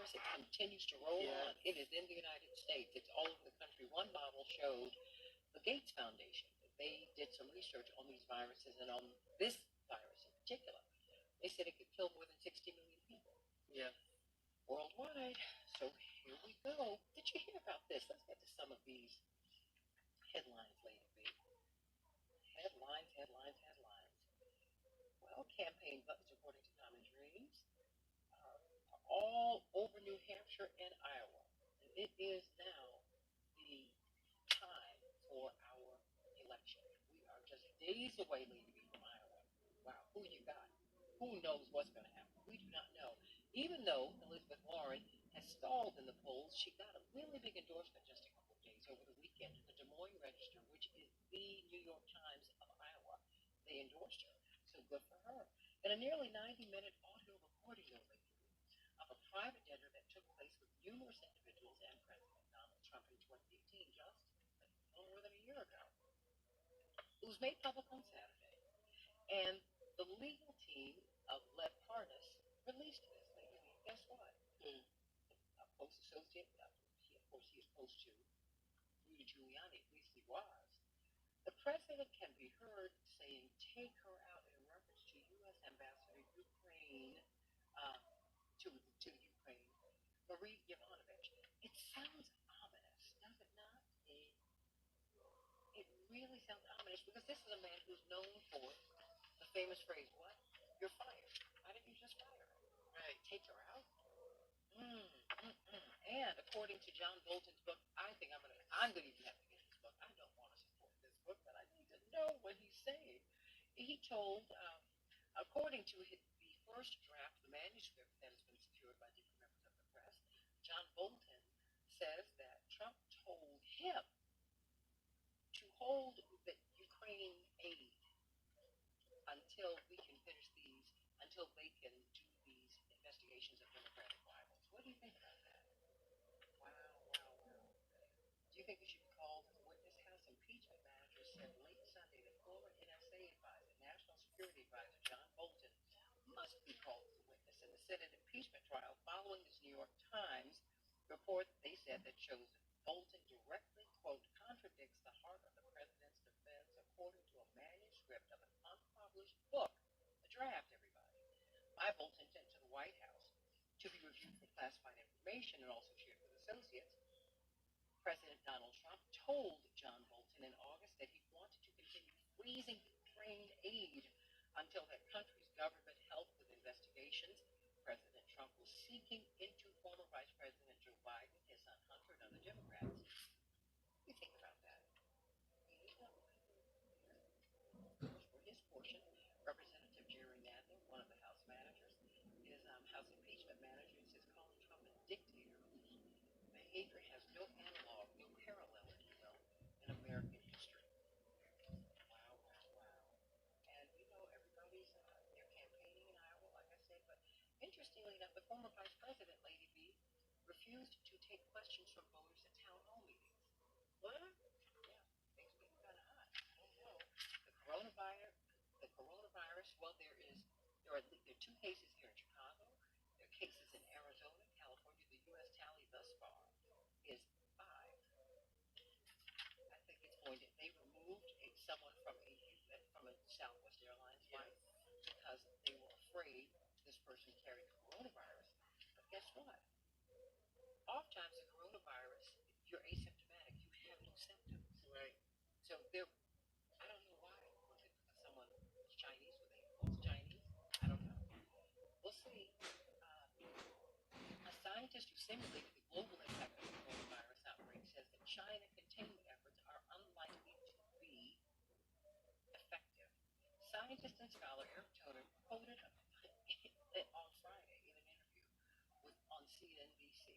virus, it continues to roll on. It is in the United States. It's all over the country. One model showed the Gates Foundation. They did some research on these viruses and on this virus in particular. They said it could kill more than 60 million people. Yeah. Worldwide. So here we go. Did you hear about this? Let's get to some of these headlines, Lady B. Headlines. Well, campaign buttons, according to Common Dreams, are all over New Hampshire and Iowa. And it is now the time for our election. We are just days away, Lady B, from Iowa. Wow, who you got? Who knows what's going to happen? We do not know. Even though Elizabeth Warren has stalled in the polls, she got a really big endorsement just a couple of days over the weekend in the Des Moines Register, which is the New York Times of Iowa. They endorsed her, so good for her. In a nearly 90-minute audio recording of a private dinner that took place with numerous individuals and President Donald Trump in 2018, just a little more than a year ago. It was made public on Saturday, and the legal team of Lev Parnas released this. Guess what? A close associate, of course, he is close to Rudy Giuliani, at least he was. The president can be heard saying, "Take her out," in reference to U.S. Ambassador Ukraine, to Ukraine, Marie Yovanovitch. It sounds ominous, does it not? It really sounds ominous, because this is a man who's known for the famous phrase, "What? You're fired. Why didn't you just fire her?" Right. Take her out. And according to John Bolton's book, I think I'm gonna even have to get this book. I don't want to support this book, but I need to know what he's saying. He told, according to the first draft, the manuscript that has been secured by different members of the press, John Bolton says that Trump told him to hold the Ukraine aid until we can finish until they can do these investigations of Democratic rivals. What do you think about that? Wow. Do you think we should be called as a witness? House impeachment manager said late Sunday that former NSA advisor, National Security Advisor John Bolton, must be called as a witness in the Senate impeachment trial following this New York Times report, they said, that shows Bolton directly, quote, contradicts the heart of the president's defense according to a manuscript of an unpublished book, a draft, everybody, by Bolton sent to the White House to be reviewed for classified information and also shared with associates. President Donald Trump told John Bolton in August that he wanted to continue freezing Ukraine aid until that country's government helped with investigations. President Trump was seeking into former Vice President Joe Biden, his son Hunter, and other Democrats. You think about that. For his portion, Representative Jerry Nadler, one of the House managers, is House impeachment manager, says calling Trump a dictator whose behavior has no analog, no parallel, if you will, in American history. Wow. And everybody's they're campaigning in Iowa, like I said, but interestingly enough, the former Vice President, Lady B, refused to take questions from voters at town hall meetings. What? Yeah, things getting kind of hot. Oh no. The coronavirus. Well, there are two cases here in Chicago. There are cases in Arizona, California. The U.S. tally thus far is 5. I think it's going to. They removed someone from a Southwest Airlines flight because they were afraid this person carried the coronavirus. But guess what? Oftentimes the coronavirus, you're asymptomatic. You have no symptoms. Right. So I don't know why. Was it because someone was Chinese? Were they both Chinese? I don't know. We'll see. A scientist who simulated the global impact of the coronavirus outbreak says that China containment efforts are unlikely to be effective. Scientist and scholar Eric Toder quoted on Friday in an interview on CNBC,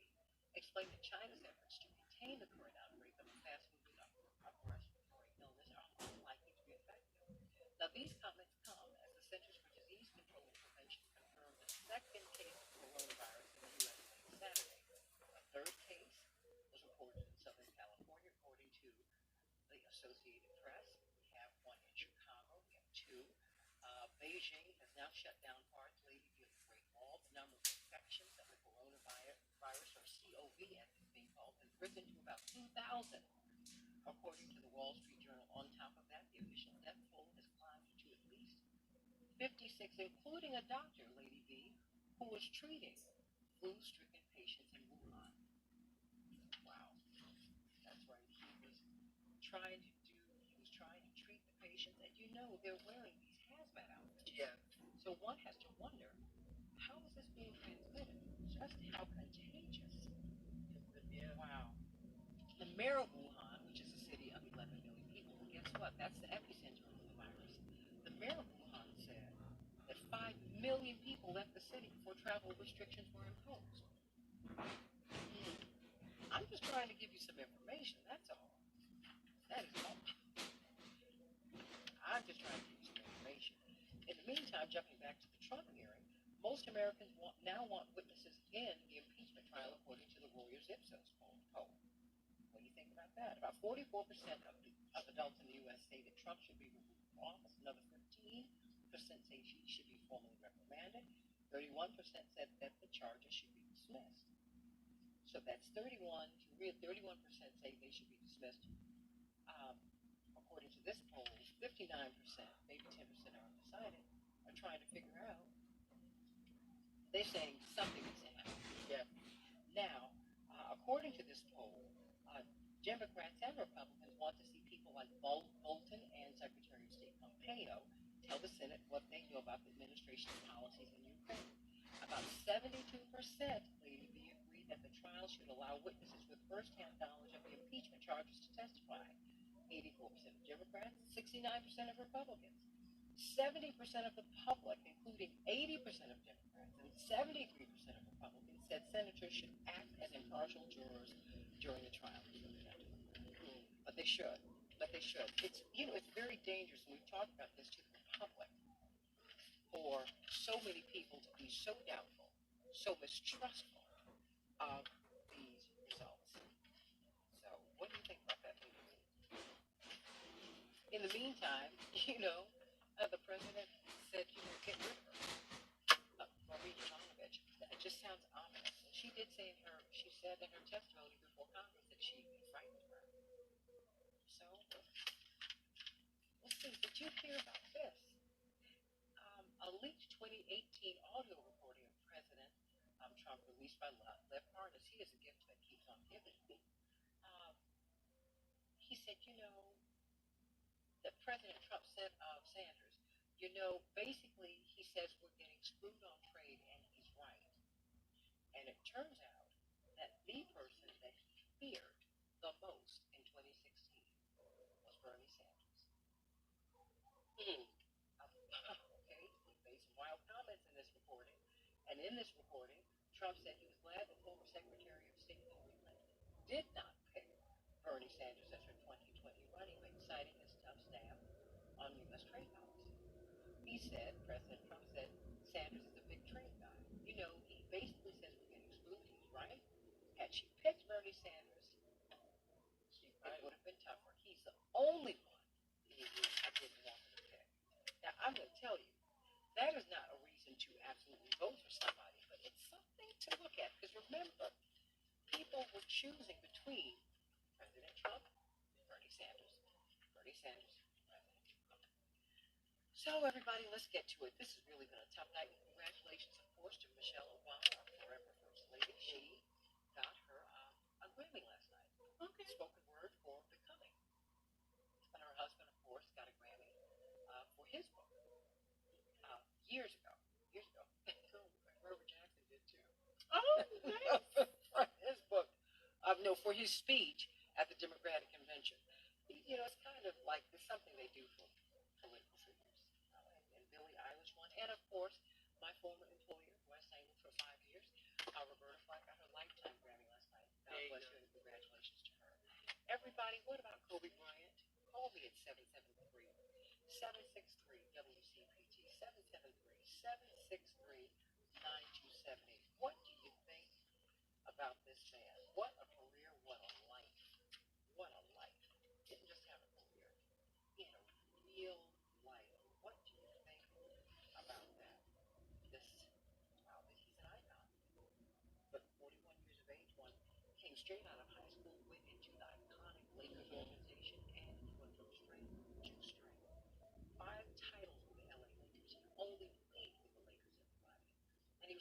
explained that China's efforts to contain the current outbreak of a fast-moving upper respiratory illness are unlikely to be effective. Now, these comments come as the Centers for Disease Control and Prevention confirmed the second case of coronavirus in the U.S. late Saturday. A third case was reported in Southern California, according to the Associated Press. We have one in Chicago. We have 2. Beijing has now shut down parts leading to the Great Wall. The number of infections of the coronavirus risen to about 2,000, according to the Wall Street Journal. On top of that, the official death toll has climbed to at least 56, including a doctor, Lady V, who was treating flu-stricken patients in Wuhan. Wow, that's right. He was trying to treat the patients, and you know they're wearing these hazmat outfits. Yeah. So one has to wonder, how is this being transmitted? Just how contagious. Yeah. Wow. The mayor of Wuhan, which is a city of 11 million people, well, guess what? That's the epicenter of the virus. The mayor of Wuhan said that 5 million people left the city before travel restrictions were imposed. I'm just trying to give you some information, that's all. That is all. I'm just trying to give you some information. In the meantime, jumping back to the Trump hearing, most Americans now want witnesses in the impeachment trial, according to the Reuters Ipsos poll. What do you think about that? About 44% of adults in the U.S. say that Trump should be removed from office. Another 15% say he should be formally reprimanded. 31% said that the charges should be dismissed. So that's 31% say they should be dismissed. According to this poll, 59%, maybe 10% are undecided, are trying to figure out. They're saying something needs to happen. Yeah. Now, according to this poll, Democrats and Republicans want to see people like Bolton and Secretary of State Pompeo tell the Senate what they know about the administration's policies in Ukraine. About 72%, Lady B, agree that the trial should allow witnesses with first-hand knowledge of the impeachment charges to testify. 84% of Democrats, 69% of Republicans. 70% of the public, including 80% of Democrats and 73% of Republicans, said senators should act as impartial jurors during the trial. But they should. It's it's very dangerous, and we've talked about this to the public, for so many people to be so doubtful, so mistrustful of these results. So, what do you think about that, lady? In the meantime, the president said, get rid of her. Marie Yovanovitch. It just sounds ominous. And she said in her testimony before Congress that she frightened her. So, let's see. Did you hear about this? A leaked 2018 audio recording of President Trump released by Lev Parnas. He is a gift that keeps on giving. He said, that President Trump said of Sanders, basically he says we're getting screwed on trade, and he's right. And it turns out that the person that he feared the most in 2016 was Bernie Sanders. Okay, he made some wild comments in this recording. And in this recording, Trump said he was glad that former Secretary of State Hillary Clinton did not pick Bernie Sanders as her 2020 running mate, citing his tough stance on U.S. trade policy. President Trump said, Sanders is a big trade guy. He basically says we're getting screwed. He's right. Had she picked Bernie Sanders, it would have been tougher. He's the only one I didn't want her to pick. Now, I'm going to tell you, that is not a reason to absolutely vote for somebody, but it's something to look at. Because remember, people were choosing between President Trump and Bernie Sanders. Bernie Sanders, President Trump. So, everybody, let's get to it. This has really been a tough night. Congratulations, of course, to Michelle Obama, our forever First Lady. She got her a Grammy last night. Okay. Spoken word for Becoming. And her husband, of course, got a Grammy for his book. Years ago. Robert Jackson did too. Oh, nice. For his book. No, for his speech at the Democratic Convention. It's kind of like it's something they do for political figures. And Billie Eilish won. And, of course, my former employer, who I sang with for 5 years, Roberta Flack, got her Lifetime Grammy last night. God bless her, and congratulations to her. Everybody, what about Kobe Bryant? Call me at 773-763-WCPT, 773-763-9278. What do you think about this man? What a career, what a life. What a life. Didn't just have a career. He had a real life. What do you think about that? That he's an icon. But 41 years of age, one came straight out of high school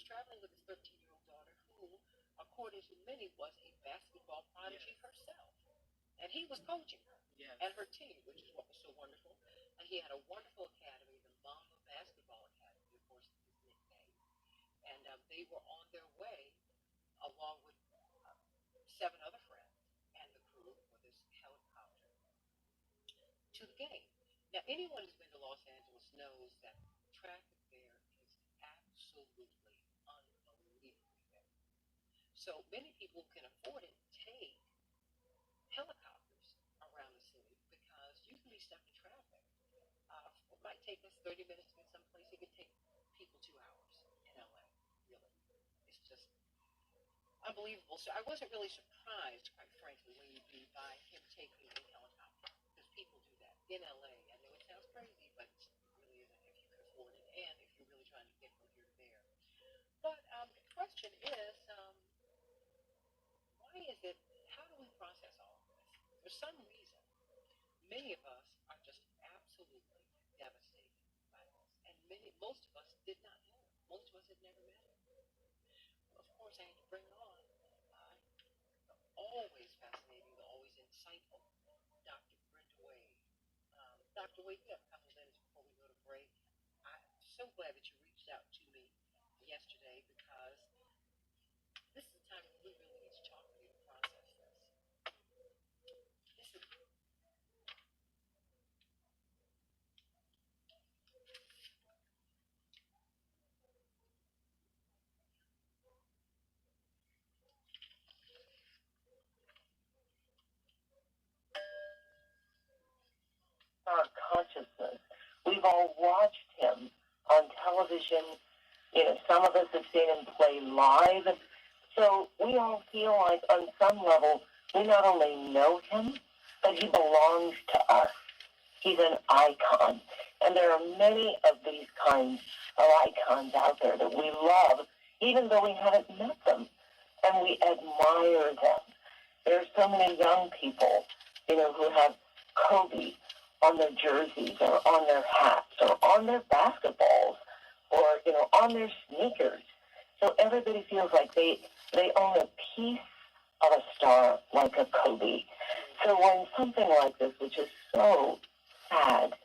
traveling with his 13-year-old daughter, who, according to many, was a basketball prodigy herself. And he was coaching her and her team, which is what was so wonderful. And he had a wonderful academy, the Mamba Basketball Academy, of course, his nickname. And they were on their way, along with seven other friends and the crew with this helicopter, to the game. Now, anyone who's been to Los Angeles knows that traffic there is absolutely unbelievably bad. So many people can afford it take helicopters around the city because you can be stuck in traffic. It might take us 30 minutes to get someplace. It could take people 2 hours in LA. Really, it's just unbelievable. So I wasn't really surprised, quite frankly, when you be by him taking a helicopter because people do that in LA. I know it sounds crazy, but it really isn't if you can afford it and if you're really trying to get from here to there. But the question is, why is it? How do we process all of this? For some reason, many of us are just absolutely devastated by this, and most of us did not know it. Most of us had never met him. Well, of course, I had to bring on always fascinating, always insightful Dr. Brenda Wade. Dr. Wade, we have a couple of minutes before we go to break. I'm so glad that you reached out to me yesterday because this is the time when we really need to talk to you to process this. This is our consciousness. We've all watched him on television. You know, some of us have seen him play live. So we all feel like on some level, we not only know him, but he belongs to us. He's an icon. And there are many of these kinds of icons out there that we love, even though we haven't met them. And we admire them. There are so many young people, you know, who have Kobe on their jerseys or on their hats or on their basketballs or, you know, on their sneakers. So everybody feels like they own a piece of a star like a Kobe. So when something like this, which is so sad,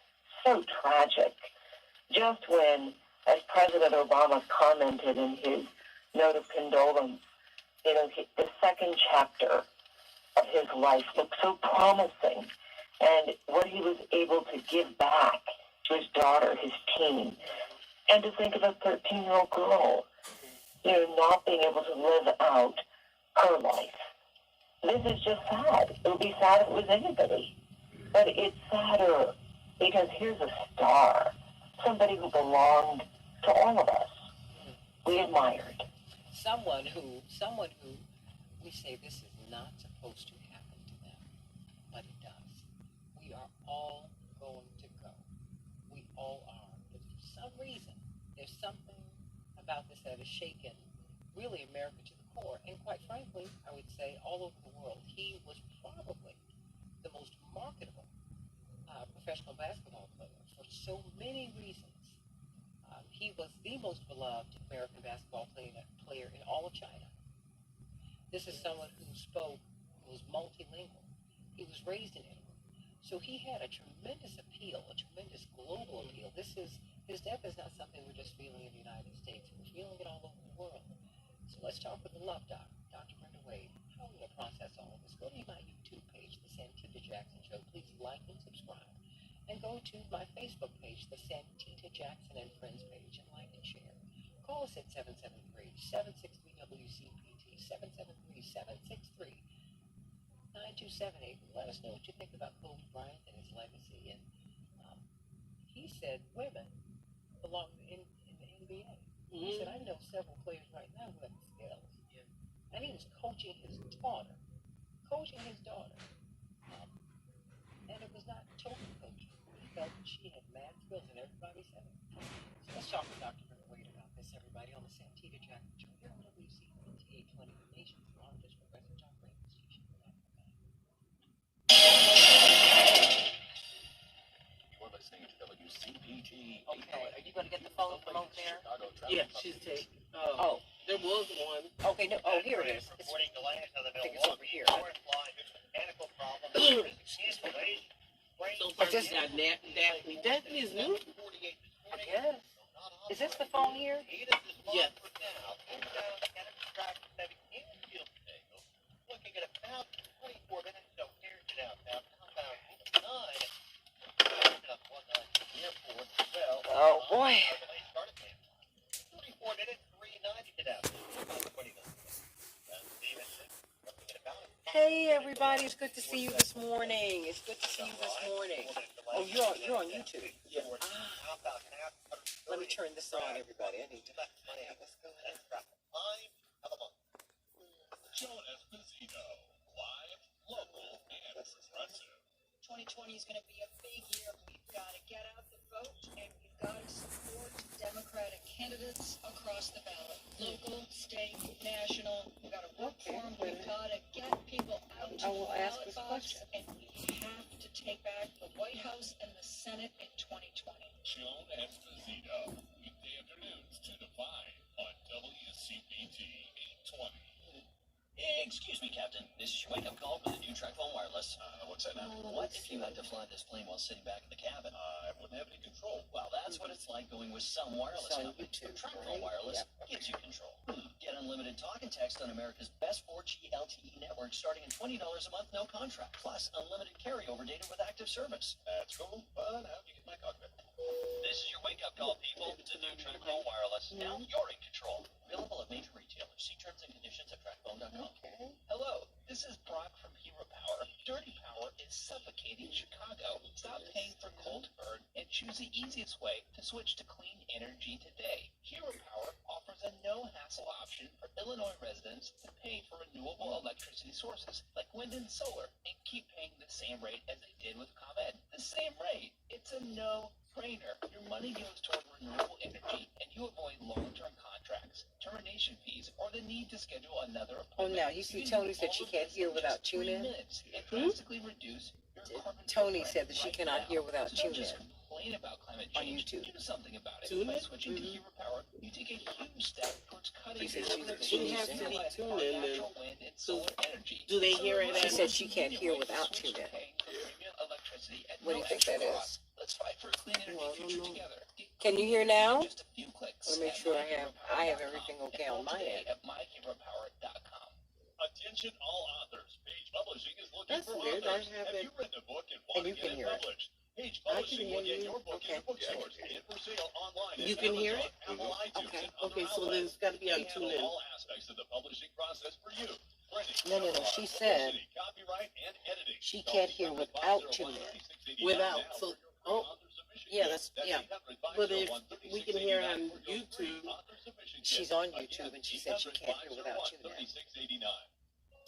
so tragic, just when, as President Obama commented in his note of condolence, you know, the second chapter of his life looked so promising, and what he was able to give back to his daughter, his teen, and to think of a 13-year-old girl, you know, not being able to live out her life. This is just sad. It would be sad if it was anybody. But it's sadder because here's a star, somebody who belonged to all of us. We admired. Someone who we say this is not supposed to happen to them, but it does. We are all going to go. We all are. But for some reason, there's something about this that has shaken really America to the core. And quite frankly, I would say all over the world. He was probably the most marketable professional basketball player for so many reasons. He was the most beloved American basketball player in all of China. This is someone who was multilingual. He was raised in Italy. So he had a tremendous appeal, a tremendous global appeal. His death is not something we're just feeling in the United States. We're feeling it all over the world. So let's talk with the love doc, Dr. Brenda Wade. How are we going to process all of this? Go to my YouTube page, The Santita Jackson Show. Please like and subscribe. And go to my Facebook page, The Santita Jackson and Friends page, and like and share. Call us at 773-763-WCPT, 773-763-9278. Let us know what you think about Kobe Bryant and his legacy. And he said women belong in the NBA. He said, I know several players right now who have the skills. Yeah. And he was coaching his daughter. And it was not total coaching. He felt that she had mad skills, and everybody said it. So let's talk with Dr. Brenda Wade about this, everybody, on the Santita Jackson Show here on WCPT 20, the nation's largest progressive talk radio station. You're listening to WCPT. Okay, are you going to get the phone from over there? Yeah, she's taking. Oh. There was one. Okay, no, oh, here it is. I think it's over here. So far, this- we got Daphne. Daphne is new? Yes. Is this the phone here? Yes. Oh, boy. Hey, everybody. It's good to see you this morning. It's good to see you this morning. Oh, you're on YouTube. Yeah. Let me turn this on, everybody. I need to. Let's go ahead. Joan Esposito, live, local, and progressive. 2020 is going to be a big year. We've got to get out the vote, and we've got to support Democratic candidates across the ballot. Local, state, national. We've got to work for them. We've got to get people out to I will the ask ballot this box, question. and we have to take back the White House and the Senate in 2020. Joan Esposito, weekday afternoons 2 to 5 on WCPT 820. Excuse me, Captain. This is your wake-up call for the new TracFone Wireless. What's that now? What if you had to fly this plane while sitting back in the cabin? I wouldn't have any control. Well, that's what it's like going with some wireless It's on company. YouTube, TracFone right? Wireless gives you control. Get unlimited talk and text on America's best 4G LTE network starting at $20 a month, no contract. Plus unlimited carryover data with active service. That's cool, but how do you get my cockpit? This is your wake-up call, people. The new TracFone Wireless. Now you're in control. Available at major retailers. See terms and conditions at TracFone.com. Okay. Hello, this is Brock from Hero Power. Dirty power is suffocating Chicago. Stop paying for coal to burn and choose the easiest way to switch to clean energy today. Hero Power offers a no-hassle option for Illinois residents to pay for renewable electricity sources like wind and solar and keep paying the same rate as they did with ComEd. The same rate. It's a no-brainer. Your money goes toward renewable energy and you avoid long-term contracts, termination fees, or the need to schedule another Oh, appointment. now, you see Tony said she can't hear without tuning in? And drastically reduce your carbon Tony footprint said that she right cannot now. hear without So don't tuning just in. complain about climate On change. YouTube. Do something about it. Tune By in? switching to Hero Power, you take a huge step towards cutting She said the she has to be tuned on in, natural wind and solar energy. Do they hear it She as said she can't hear without Switch to tuning in. paying for premium electricity at What do no you think extra that cost. is? Let's fight for a clean energy Well, I don't future know. together. Can you hear now? Just a few clicks. Let me make at sure I have everything myheropower.com. okay on my end. At myheropower.com. Attention all authors. Page Publishing is looking That's for weird. authors. I haven't- Have you written a book and And want you to can get it hear it. published? Page I can Publishing hear will get you. your book Okay. into bookstores and for sale online. You at can hear Amazon, it? Apple, iTunes, Okay. and other Okay, so then outlets. it's got to be on We handle TuneIn. all aspects of the publishing process for you. Printing, No, no, no, cover she art, said publicity, copyright, and editing. she Call can't hear 800 without 501 tuning in. 3689 Without, now so- for your free oh, author submission yeah, kit. that's- That's yeah. 800 But if 501 we can hear on 3689 for your free YouTube, author submission kit. She's on Again, YouTube and she said she can't hear without tuning in. 3689.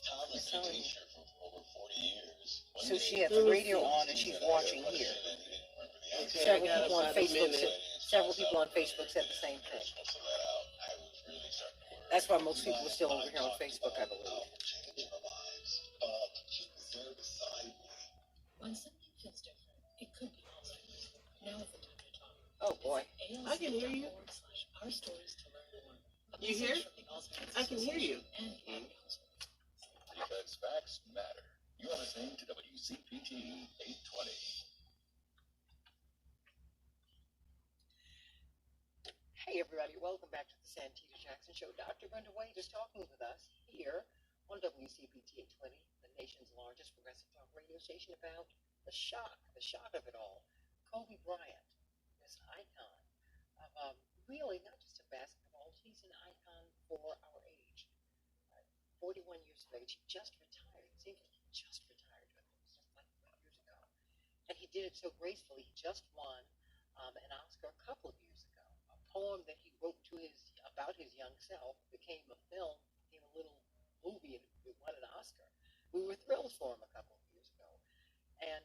Tom has been a So- teacher for over 40 years. So she has the radio on and she's watching here. Okay, Several I got people on about a Facebook minute. said the same thing. Most of that out, I was really starting to worry. That's why most people are still over here on Facebook, I believe. Changing our lives. She was there beside me. When something feels different, it could be Alzheimer's. Now is the time to talk. Oh, boy. I can hear you. Our stories to learn more. You hear? I can hear you. Because facts matter. You are listening to WCPT 820. Hey, everybody. Welcome back to the Santita Jackson Show. Dr. Brenda Wade is talking with us here on WCPT 820, the nation's largest progressive talk radio station, about the shock of it all. Kobe Bryant, this icon of really not just of basketball, he's an icon for our age. 41 years of age, he just retired. It seems like he just retired, but it was just like 5 years ago. And he did it so gracefully. He just won an Oscar a couple of years ago. A poem that he wrote about his young self became a film, became a little movie, and it won an Oscar. We were thrilled for him a couple of years ago. And,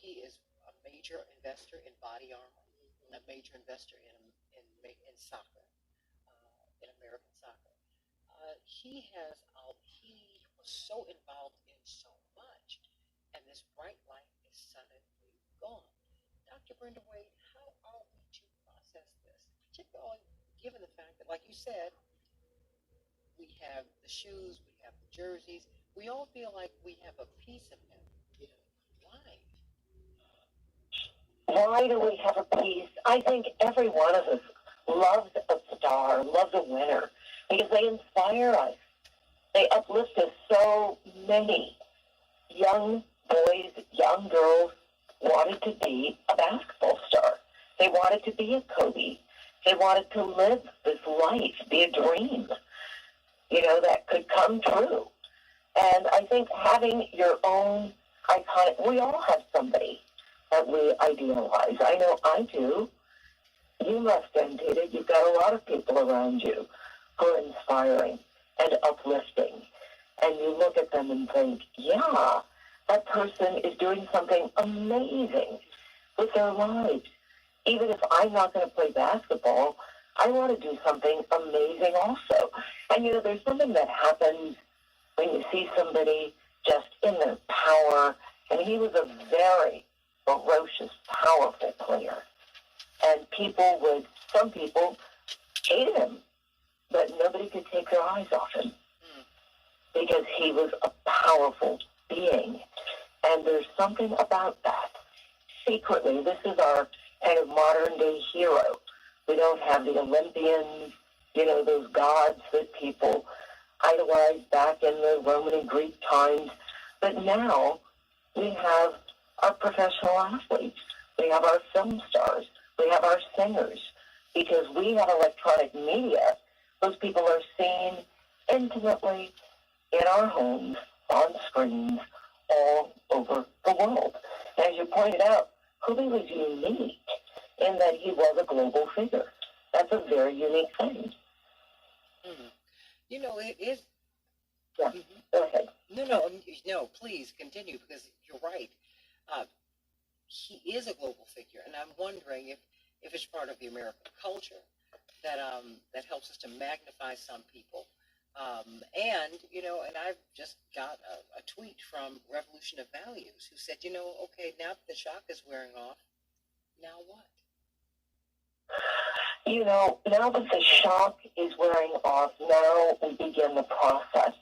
he is a major investor in body armor, a major investor in soccer, in American soccer. He was so involved in so much, and this bright light is suddenly gone. Dr. Brenda Wade, how are we to process this, particularly given the fact that, like you said, we have the shoes, we have the jerseys, we all feel like we have a piece of him. Why? Why do we have a piece? I think every one of us loves a star, loves a winner, because they inspire us. They uplift us. So many young boys, young girls wanted to be a basketball star. They wanted to be a Kobe. They wanted to live this life, be a dream, that could come true. And I think having your own iconic, we all have somebody that we idealize. I know I do. You must, Santita. You've got a lot of people around you who are inspiring and uplifting. And you look at them and think, yeah, that person is doing something amazing with their lives. Even if I'm not going to play basketball, I want to do something amazing also. And, there's something that happens when you see somebody just in their power. And he was a very ferocious, powerful player. And some people hated him, but nobody could take their eyes off him because he was a powerful being. And there's something about that. Secretly, this is our kind of modern-day hero. We don't have the Olympians, those gods that people idolized back in the Roman and Greek times. But now we have our professional athletes. We have our film stars. We have our singers. Because we have electronic media, those people are seen intimately in our homes, on screens, all over the world. And as you pointed out, Kobe was unique in that he was a global figure. That's a very unique thing. Mm-hmm. It is. Yeah, go ahead. No, please continue, because you're right. He is a global figure, and I'm wondering if it's part of the American culture that helps us to magnify some people. And I've just got a tweet from Revolution of Values who said, okay, now that the shock is wearing off, now what? Now that the shock is wearing off, now we begin the process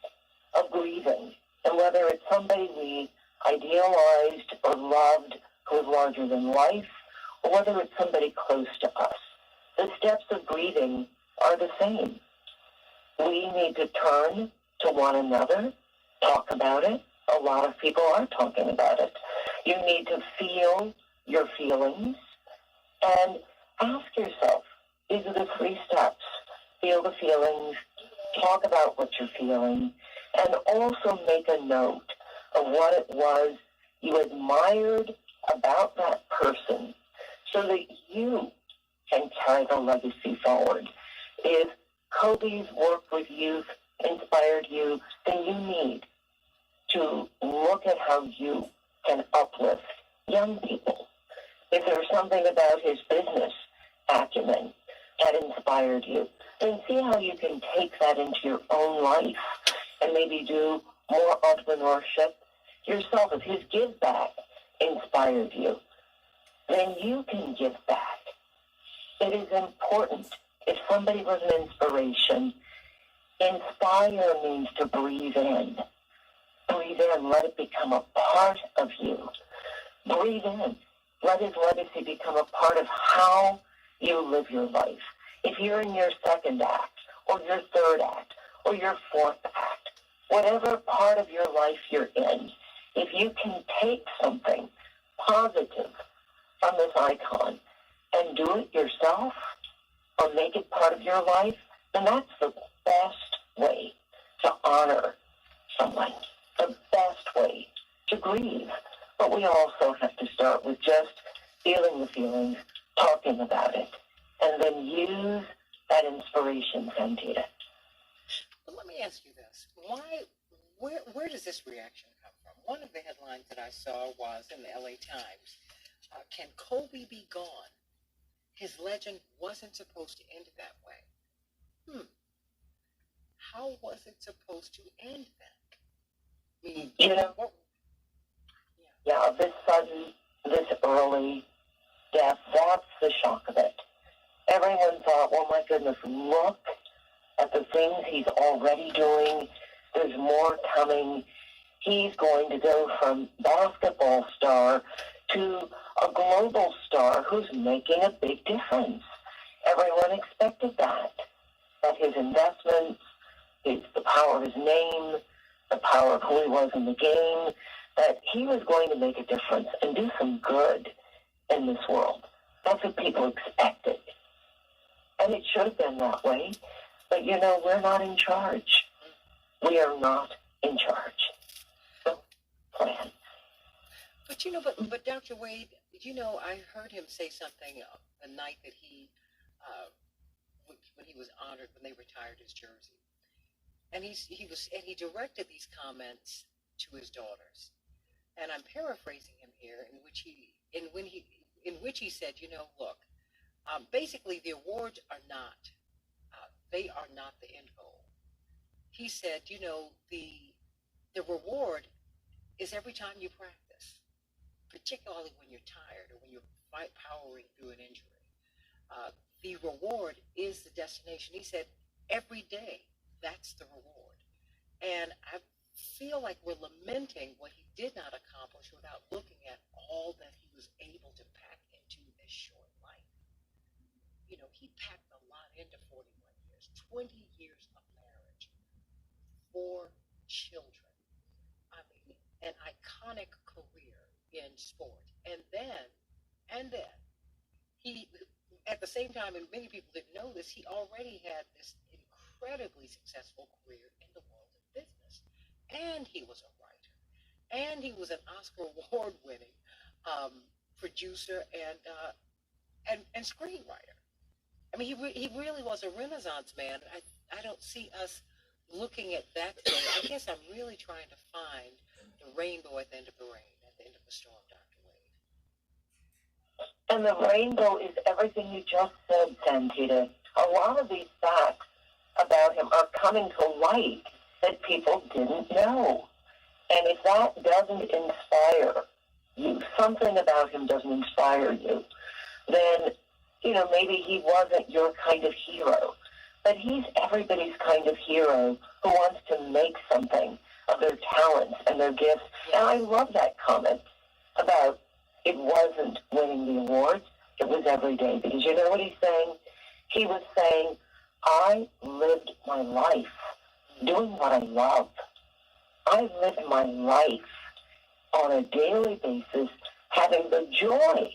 of grieving. And whether it's somebody we idealized or loved who was larger than life, or whether it's somebody close to us, the steps of grieving are the same. We need to turn to one another, talk about it. A lot of people are talking about it. You need to feel your feelings and ask yourself, these are the 3 steps. Feel the feelings, talk about what you're feeling, and also make a note of what it was you admired about that person so that you can carry the legacy forward. If Kobe's work with youth inspired you, then you need to look at how you can uplift young people. If there's something about his business acumen that inspired you, then see how you can take that into your own life and maybe do more entrepreneurship yourself. If his give back inspired you, then you can give back. It is important. If somebody was an inspiration, inspire means to breathe in. Breathe in. Let it become a part of you. Breathe in. Let his legacy become a part of how you live your life. If you're in your 2nd act, or your 3rd act, or your 4th act, whatever part of your life you're in, if you can take something positive from this icon and do it yourself or make it part of your life, then that's the best way to honor someone, the best way to grieve. But we also have to start with just feeling the feelings, talking about it, and then use that inspiration, Santita. But let me ask you this. Where does this reaction come from? One of the headlines that I saw was in the LA Times, can Kobe be gone? His legend wasn't supposed to end that way. How was it supposed to end then? This sudden, this early death, that's the shock of it. everyone thought, well, my goodness, look at the things he's already doing. There's more coming. He's going to go from basketball star to a global star who's making a big difference. Everyone expected that. That his investments, the power of his name, the power of who he was in the game, that he was going to make a difference and do some good in this world. That's what people expected. And it should have been that way. But, we're not in charge. We are not in charge. So, plan. But Dr. Wade, I heard him say something the night that when he was honored, when they retired his jersey. And he directed these comments to his daughters. And I'm paraphrasing him here, in which he said, look, basically the awards are not, they are not the end goal. He said, the reward is every time you practice, particularly when you're tired or when you're powering through an injury. The reward is the destination. He said, every day, that's the reward. And I feel like we're lamenting what he did not accomplish without looking at all that he was able to pack into this short life. He packed a lot into 41 years, 20 years of marriage, 4 children. I mean, an iconic career in sport. And then, he, at the same time, and many people didn't know this, he already had this incredibly successful career in the world of business. And he was a writer. And he was an Oscar award-winning producer and screenwriter. I mean, he really was a Renaissance man. I don't see us looking at that today. I guess I'm really trying to find the rainbow at the end of the rain, at the end of the storm, Dr. Wade. And the rainbow is everything you just said, Santita. A lot of these facts about him are coming to light that people didn't know. And if that doesn't inspire you, something about him doesn't inspire you, then, maybe he wasn't your kind of hero. But he's everybody's kind of hero who wants to make something of their talents and their gifts. And I love that comment about it wasn't winning the awards, it was every day. Because you know what he's saying? He was saying, I lived my life doing what I love. I lived my life on a daily basis having the joy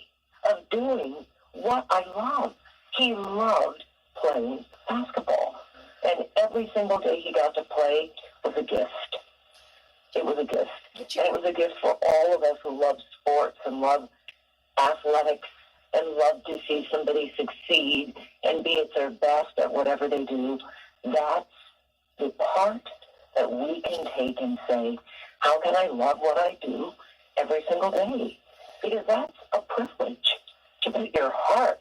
of doing what I love. He loved playing basketball. And every single day he got to play was a gift. It was a gift. And it was a gift for all of us who love sports and love athletics and love to see somebody succeed and be at their best at whatever they do. That's the part that we can take and say, how can I love what I do every single day? Because that's a privilege, to put your heart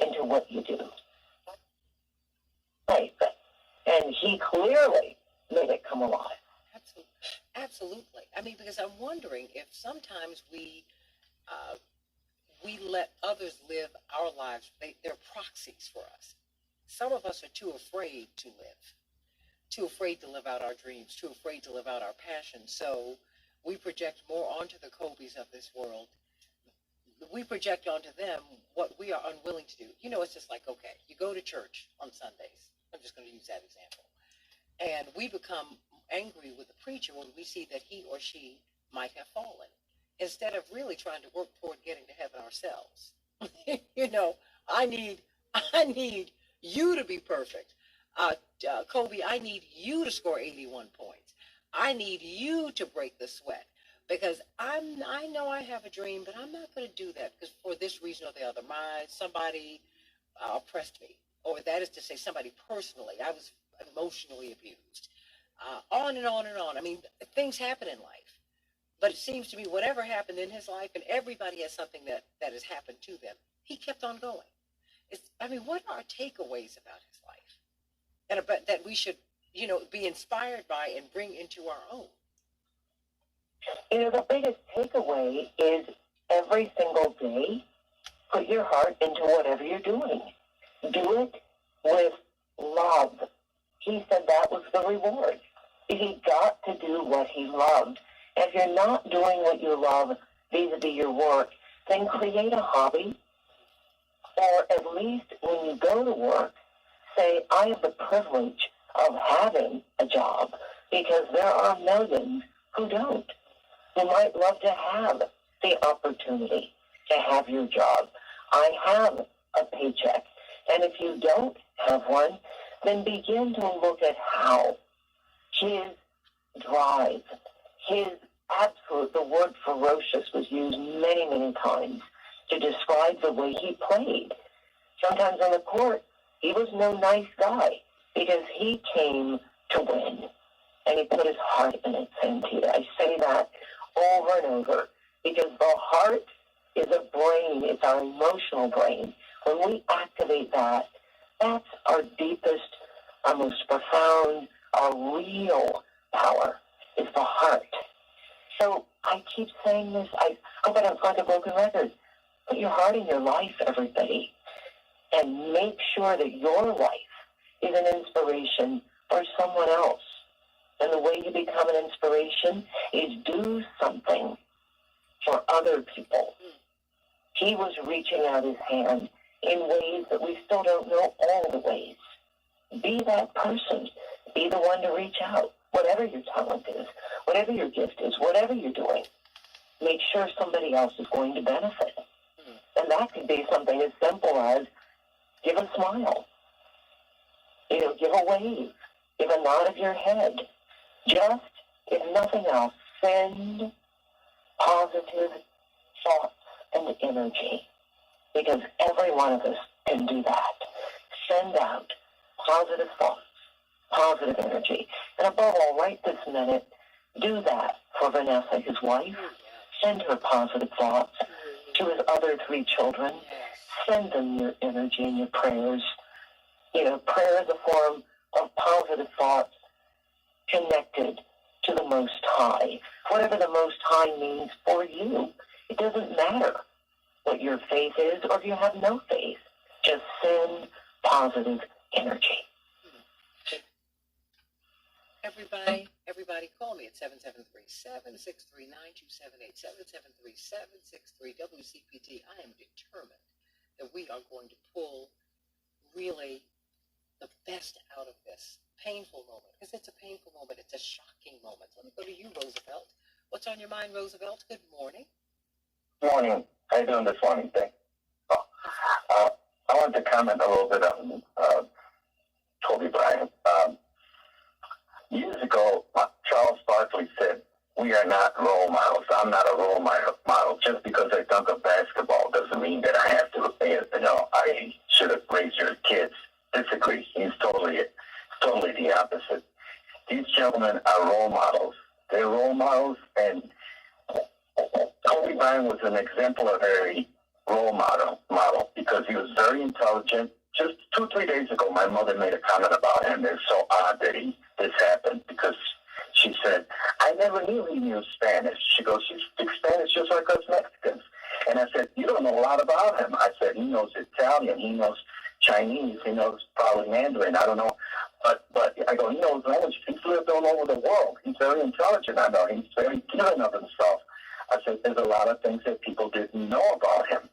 into what you do. Right. And he clearly made it come alive. Absolutely. I mean, because I'm wondering if sometimes we let others live our lives. They're proxies for us. Some of us are too afraid to live, too afraid to live out our dreams, too afraid to live out our passions. So we project more onto the Kobe's of this world. We project onto them what we are unwilling to do. It's just like, okay, you go to church on Sundays. I'm just going to use that example. And we become angry with the preacher when we see that he or she might have fallen, instead of really trying to work toward getting to heaven ourselves. I need you to be perfect. Kobe, I need you to score 81 points. I need you to break the sweat, because I know I have a dream, but I'm not going to do that because for this reason or the other. Somebody oppressed me, or that is to say, somebody personally. I was emotionally abused. On and on and on. I mean, things happen in life. But it seems to me whatever happened in his life, and everybody has something that has happened to them, he kept on going. What are takeaways about his life? And about that we should, be inspired by and bring into our own. The biggest takeaway is every single day, put your heart into whatever you're doing. Do it with love. He said that was the reward. He got to do what he loved. If you're not doing what you love vis-a-vis your work, then create a hobby, or at least when you go to work, say, I have the privilege of having a job, because there are millions who don't, who might love to have the opportunity to have your job. I have a paycheck. And if you don't have one, then begin to look at how his drive, his absolute, the word ferocious was used many, many times to describe the way he played. Sometimes on the court, he was no nice guy because he came to win. And he put his heart in it, Santita. I say that over and over because the heart is a brain. It's our emotional brain. When we activate that, that's our deepest, our most profound, our real power is the heart. So I keep saying this. I hope I don't sound like a broken record. Put your heart in your life, everybody, and make sure that your life is an inspiration for someone else. And the way you become an inspiration is do something for other people. He was reaching out his hand in ways that we still don't know all the ways. Be that person. Be the one to reach out. Whatever your talent is, whatever your gift is, whatever you're doing, make sure somebody else is going to benefit. And that could be something as simple as give a smile. Give a wave. Give a nod of your head. Just, if nothing else, send positive thoughts and energy. Because every one of us can do that. Send out positive thoughts, positive energy. And above all, right this minute, do that for Vanessa, his wife. Send her positive thoughts. To his other 3 children, send them your energy and your prayers. Prayer is a form of positive thoughts connected to the Most High. Whatever the Most High means for you. It doesn't matter what your faith is or if you have no faith. Just send positive energy. Everybody call me at 773-763-9278, 773-763-WCPT. I am determined that we are going to pull really the best out of this painful moment, because it's a painful moment. It's a shocking moment. Let me go to you, Roosevelt. What's on your mind, Roosevelt? Good morning. Morning. How you doing this morning? I want to comment a little bit on Kobe Bryant. Years ago, Charles Barkley said, we are not role models. I'm not a role model. Just because I dunk a basketball doesn't mean that I have to, I should have raised your kids. Disagree. He's totally the opposite. These gentlemen are role models. They're role models, and Kobe Bryant was an exemplary role model because he was very intelligent. Just 2-3 days ago, my mother made a comment about him. It's so odd that this happened because she said, I never knew he knew Spanish. She goes, he speaks Spanish just like us Mexicans. And I said, you don't know a lot about him. I said, he knows Italian. He knows Chinese. He knows probably Mandarin. I don't know. But I go, he knows language. He's lived all over the world. He's very intelligent. I know. He's very giving of himself. I said, there's a lot of things that people didn't know about him.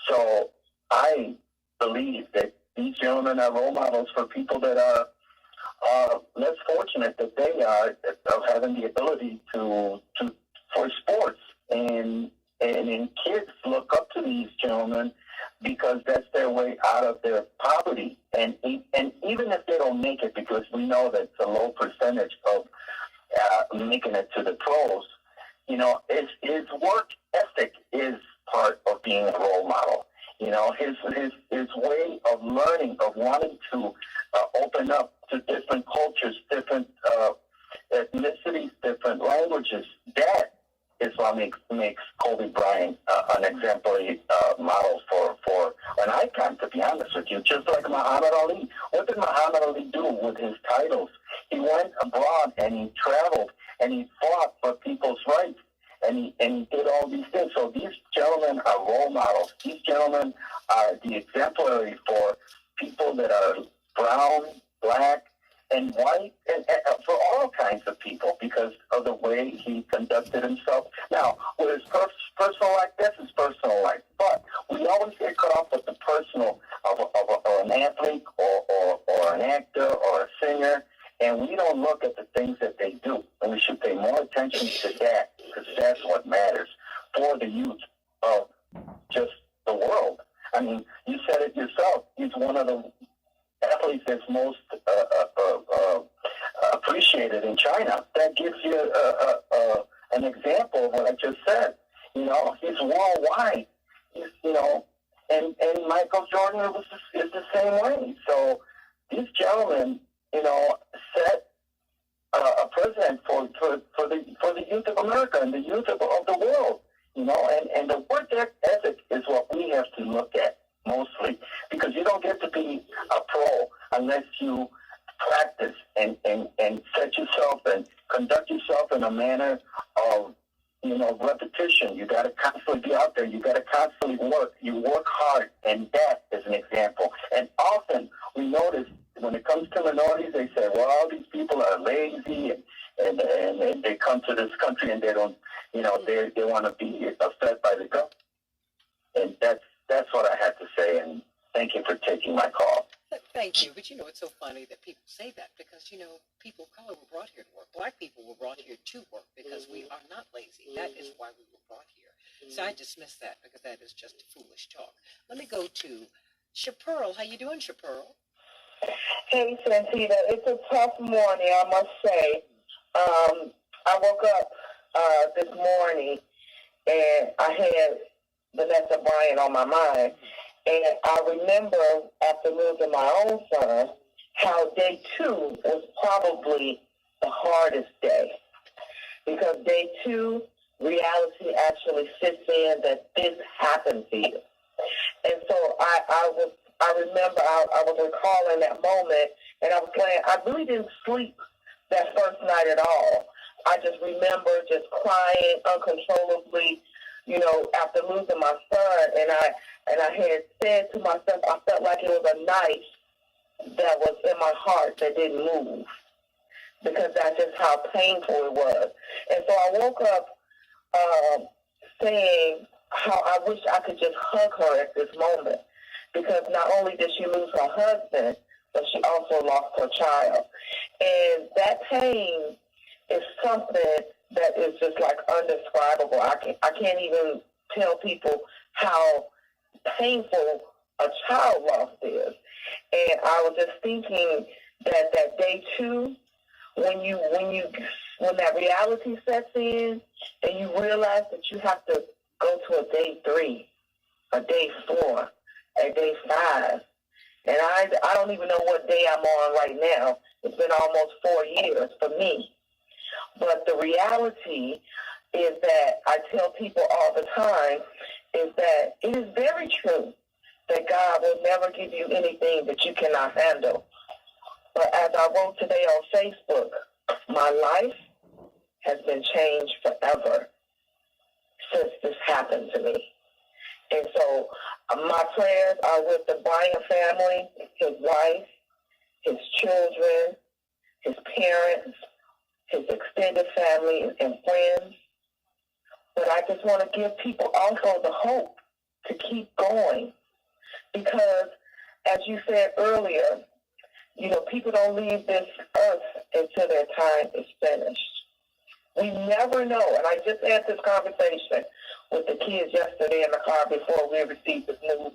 So I believe that these gentlemen are role models for people that are less fortunate that they are of having the ability for sports. And kids look up to these gentlemen because that's their way out of their poverty. And even if they don't make it, because we know that it's a low percentage of making it to the pros, his work ethic is part of being a role model. His way of learning, of wanting to open up to different cultures, different ethnicities, different languages, that is what makes Kobe Bryant an exemplary model for an icon, to be honest with you. Just like Muhammad Ali. What did Muhammad Ali do with his titles? He went abroad and he traveled and he fought for people's rights. And he did all these things. So these gentlemen are role models. These gentlemen are the exemplary for people that are brown, black, and white, and for all kinds of people because of the way he conducted himself. Now, with his personal life, that's his personal life. But we always get caught up with the personal of an athlete or an actor or a singer, and we don't look at the things that they do. And we should pay more attention to that because that's what matters for the youth of just the world. I mean, you said it yourself. He's one of the athletes that's most appreciated in China. That gives you an example of what I just said. You know, he's worldwide. He's, you know, and Michael Jordan is the same way. So these gentlemen, you know, set a precedent for the youth of America and the youth of the world. You know, and the work ethic is what we have to look at mostly, because you don't get to be a pro unless you practice and set yourself and conduct yourself in a manner of, you know, repetition. You got to constantly be out there. You got to constantly work. You work hard, and that is an example. And often we notice when it comes to minorities, they say, well, these people are lazy and they come to this country and they don't, you know, they want to be fed by the government. And that's what I had to say, and thank you for taking my call. Thank you. But, you know, it's so funny that people say that because, you know, people of color were brought here to work. Black people were brought here to work because we are not lazy. That is why we were brought here. So I dismiss that because that is just foolish talk. Let me go to Chapearl. How you doing, Chapearl? Hey, Santita. It's a tough morning, I must say. I woke up this morning and I had Vanessa Bryant on my mind. And I remember after losing my own son, how day 2 was probably the hardest day. Because day 2, reality actually sits in that this happened to you. And so I remember I was recalling that moment, and I was saying I really didn't sleep that first night at all. I just remember just crying uncontrollably, you know, after losing my son, and I had said to myself, I felt like it was a knife that was in my heart that didn't move, because that's just how painful it was. And so I woke up saying how I wish I could just hug her at this moment, because not only did she lose her husband, but she also lost her child. And that pain is something that is just like undescribable. I can't even tell people how painful a child loss is. And I was just thinking that day 2, when that reality sets in and you realize that you have to go to a day 3, a day 4, a day 5. And I don't even know what day I'm on right now. It's been almost 4 years for me. But the reality is that I tell people all the time is that it is very true that God will never give you anything that you cannot handle. But as I wrote today on Facebook, my life has been changed forever since this happened to me. And so my prayers are with the Bryant family, his wife, his children, his parents, his extended family and friends. But I just want to give people also the hope to keep going. Because as you said earlier, you know, people don't leave this earth until their time is finished. We never know. And I just had this conversation with the kids yesterday in the car before we received this news.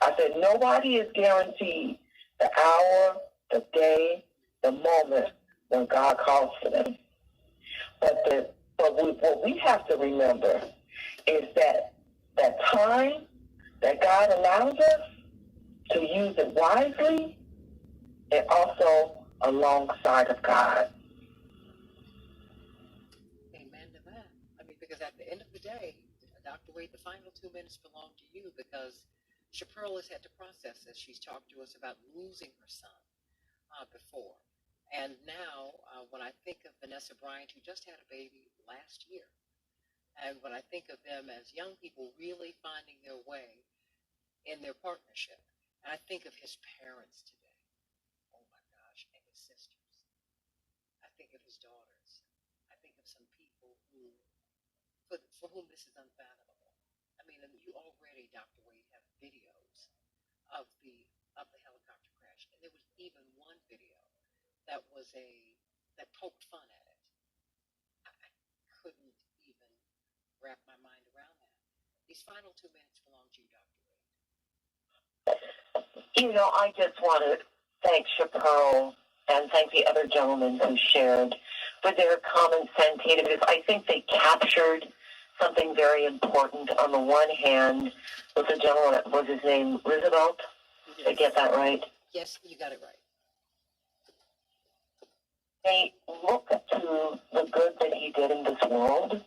I said, nobody is guaranteed the hour, the day, the moment when God calls for them. But what we have to remember is that time that God allows us to use it wisely and also alongside of God. Amen to that. I mean, because at the end of the day, Dr. Wade, the final 2 minutes belong to you, because Chapearl has had to process this. She's talked to us about losing her son before. And now, when I think of Vanessa Bryant, who just had a baby last year, and when I think of them as young people really finding their way in their partnership, And I think of his parents today. Oh my gosh, and his sisters. I think of his daughters. I think of some people for whom this is unfathomable. I mean, and you already, Dr. Wade, have videos of the helicopter crash, and there was even one video that was that poked fun at it. I couldn't even wrap my mind around that. These final 2 minutes belong to you, Dr. You know, I just want to thank Chappelle and thank the other gentlemen who shared for their comments, Santita, because I think they captured something very important. On the one hand, was the gentleman, was his name Roosevelt? Did I get that right? Yes, you got it right. They look to the good that he did in this world.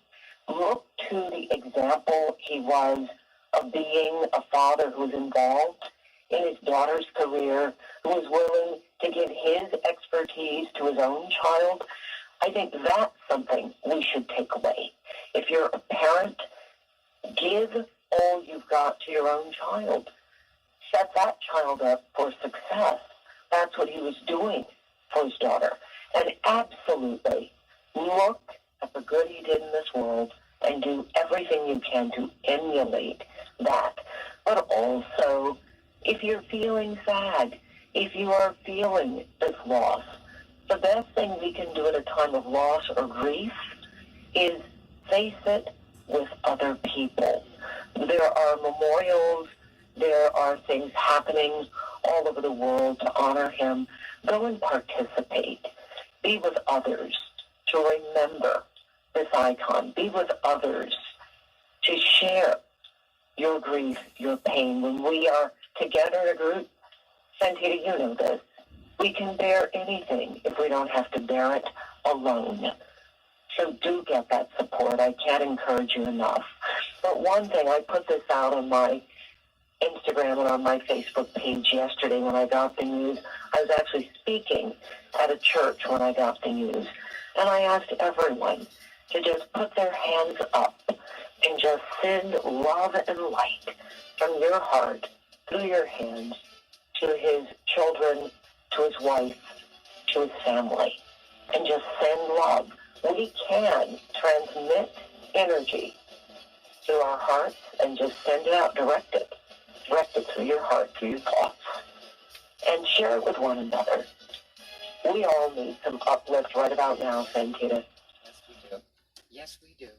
Look to the example he was of being a father who was involved in his daughter's career, who was willing to give his expertise to his own child. I think that's something we should take away. If you're a parent, give all you've got to your own child. Set that child up for success. That's what he was doing for his daughter. And absolutely look at the good he did in this world and do everything you can to emulate that. But also, if you're feeling sad, if you are feeling this loss, the best thing we can do at a time of loss or grief is face it with other people. There are memorials, there are things happening all over the world to honor him. Go and participate. Be with others to remember this icon. Be with others to share your grief, your pain. When we are together in a group, Santita, you know this, we can bear anything if we don't have to bear it alone. So do get that support. I can't encourage you enough. But one thing, I put this out on my Instagram and on my Facebook page yesterday when I got the news. I was actually speaking at a church when I got the news. And I asked everyone to just put their hands up and just send love and light from your heart through your hands to his children, to his wife, to his family. And just send love. We can transmit energy through our hearts and just send it out, direct it through your heart, through your thoughts, and share it with one another. We all need some uplift right about now, Santita. Yes, we do. Yes, we do.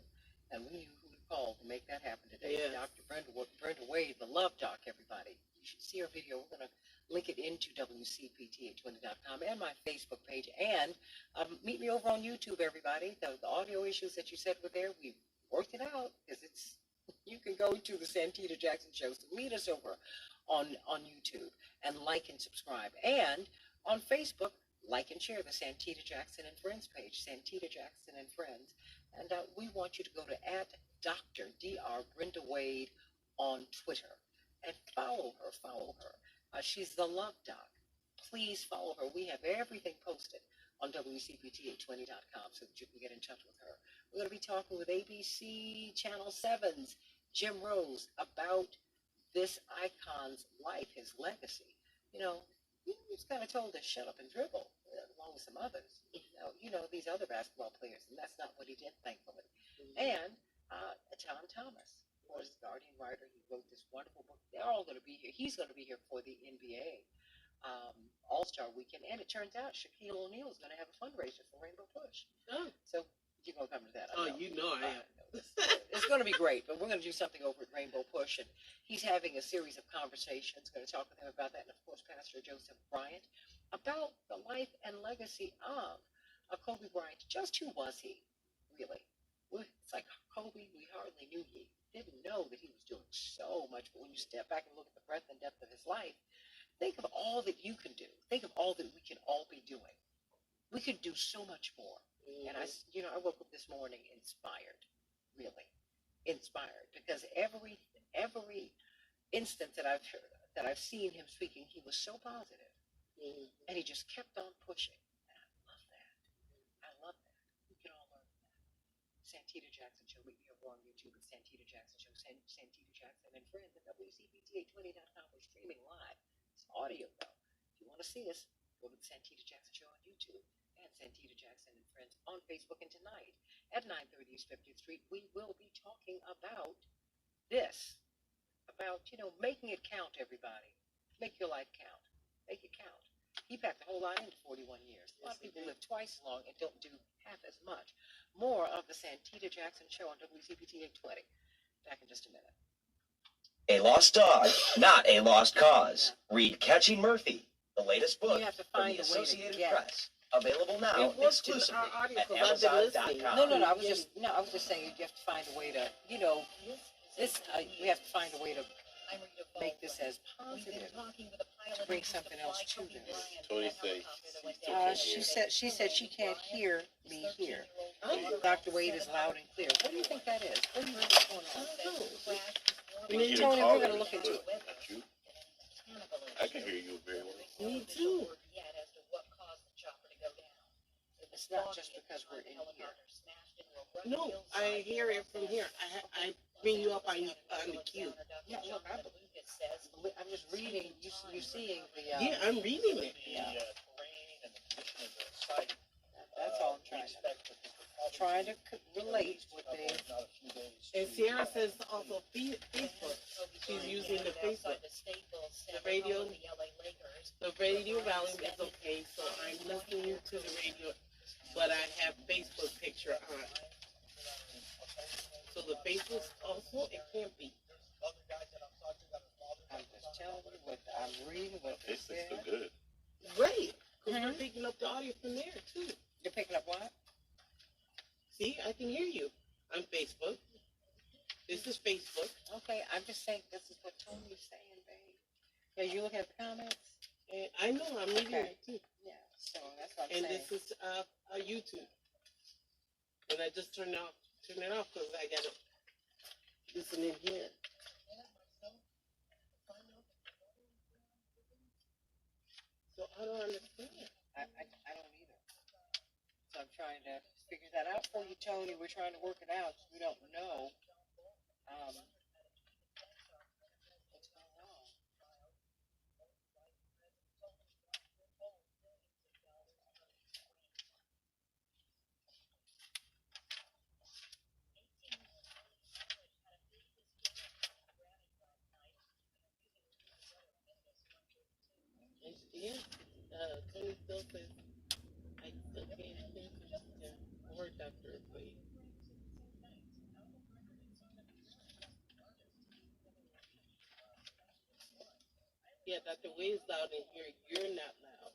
And we knew who to call to make that happen today. Yeah. Dr. Brenda Wade, the Love Doc, everybody. You should see her video. We're going to link it into WCPT820.com and my Facebook page. And meet me over on YouTube, everybody. The audio issues that you said were there, we worked it out because you can go to the Santita Jackson Show. So meet us over on YouTube and like and subscribe. And on Facebook, like and share the Santita Jackson and Friends page, Santita Jackson and Friends. And we want you to go to @Dr. Brenda Wade on Twitter and follow her. She's the Love Doc. Please follow her. We have everything posted on WCPT820.com so that you can get in touch with her. We're going to be talking with ABC Channel 7's Jim Rose about this icon's life, his legacy. You know, he's kind of told to shut up and dribble, along with some others. These other basketball players, and that's not what he did, thankfully. And John Thomas, of course, Guardian writer, he wrote this wonderful book. They're all going to be here. He's going to be here for the NBA All-Star Weekend, and it turns out Shaquille O'Neal is going to have a fundraiser for Rainbow Push. Oh. So you're going to come to that. Oh, you know I am. It's going to be great, but we're going to do something over at Rainbow Push, and he's having a series of conversations. Going to talk with him about that, and of course, Pastor Joseph Bryant about the life and legacy of Kobe Bryant. Just who was he, really? It's like Kobe, we hardly knew he didn't know that he was doing so much, but when you step back and look at the breadth and depth of his life, think of all that you can do. Think of all that we can all be doing. We could do so much more. And I woke up this morning inspired, really inspired, because every instance that I've seen him speaking, he was so positive, and he just kept on pushing. And I love that. We can all learn from that. Santita Jackson Show. Meet me over on YouTube at Santita Jackson Show. Santita Jackson and Friends at WCPT820.com. We're streaming live audio though. If you want to see us, go to the Santita Jackson Show on YouTube and Santita Jackson and Friends on Facebook. And tonight at 9:30 East 50th Street, we will be talking about this, about, making it count, everybody. Make your life count. Make it count. He packed a whole lot into 41 years. A lot of people live twice as long and don't do half as much. More of the Santita Jackson Show on WCPT 820. Back in just a minute. A lost dog, not a lost cause. Read Catching Murphy, the latest book You have to from find the a way to Associated get Press. Available now It works with exclusively our audio at because I've been listening. Amazon.com. No. I was just saying you have to find a way to, this. We have to find a way to I'm Rita make this Baldwin. as We've been positive. talking with a pilot Bring who used something to else fly to Kobe this. Bryant Tony in a say helicopter that went down yesterday. She said she can't hear me here. Oh. Dr. Wade is loud and clear. What do you think that is? What do you think is going on? You Tony, call we're gonna it. look into it. Not you. I can hear you very well. Me too. It's not just because we're in here. No, I hear it from here. I bring you up on the queue. Yeah, look, I'm just reading. You're seeing the. Yeah, I'm reading it. Yeah. That's all I'm trying to relate what they. And Sierra says also Facebook. She's using the Facebook. The radio volume is okay, so I'm listening to the radio, but I have Facebook picture on. So the Facebook also, it can't be. I'm just telling you what I'm reading. What they It's still said. good. Great, because we're picking up the audio from there too. You're picking up what? See, I can hear you on Facebook. This is Facebook. Okay, I'm just saying this is what Tony's saying, babe. Yeah, you looking at the comments? And I know I'm reading Okay. it too. Yeah, so that's what I'm And saying. this is YouTube. And I just turn it off because I gotta listen in here. So I don't understand. I don't either. So I'm trying to figure that out for you, Tony. We're trying to work it out 'cause we don't know what's going on. Yeah, Tony still says I still can't think of the word Dr. Wade. Yeah, Dr. Wade is loud in here. You're not loud.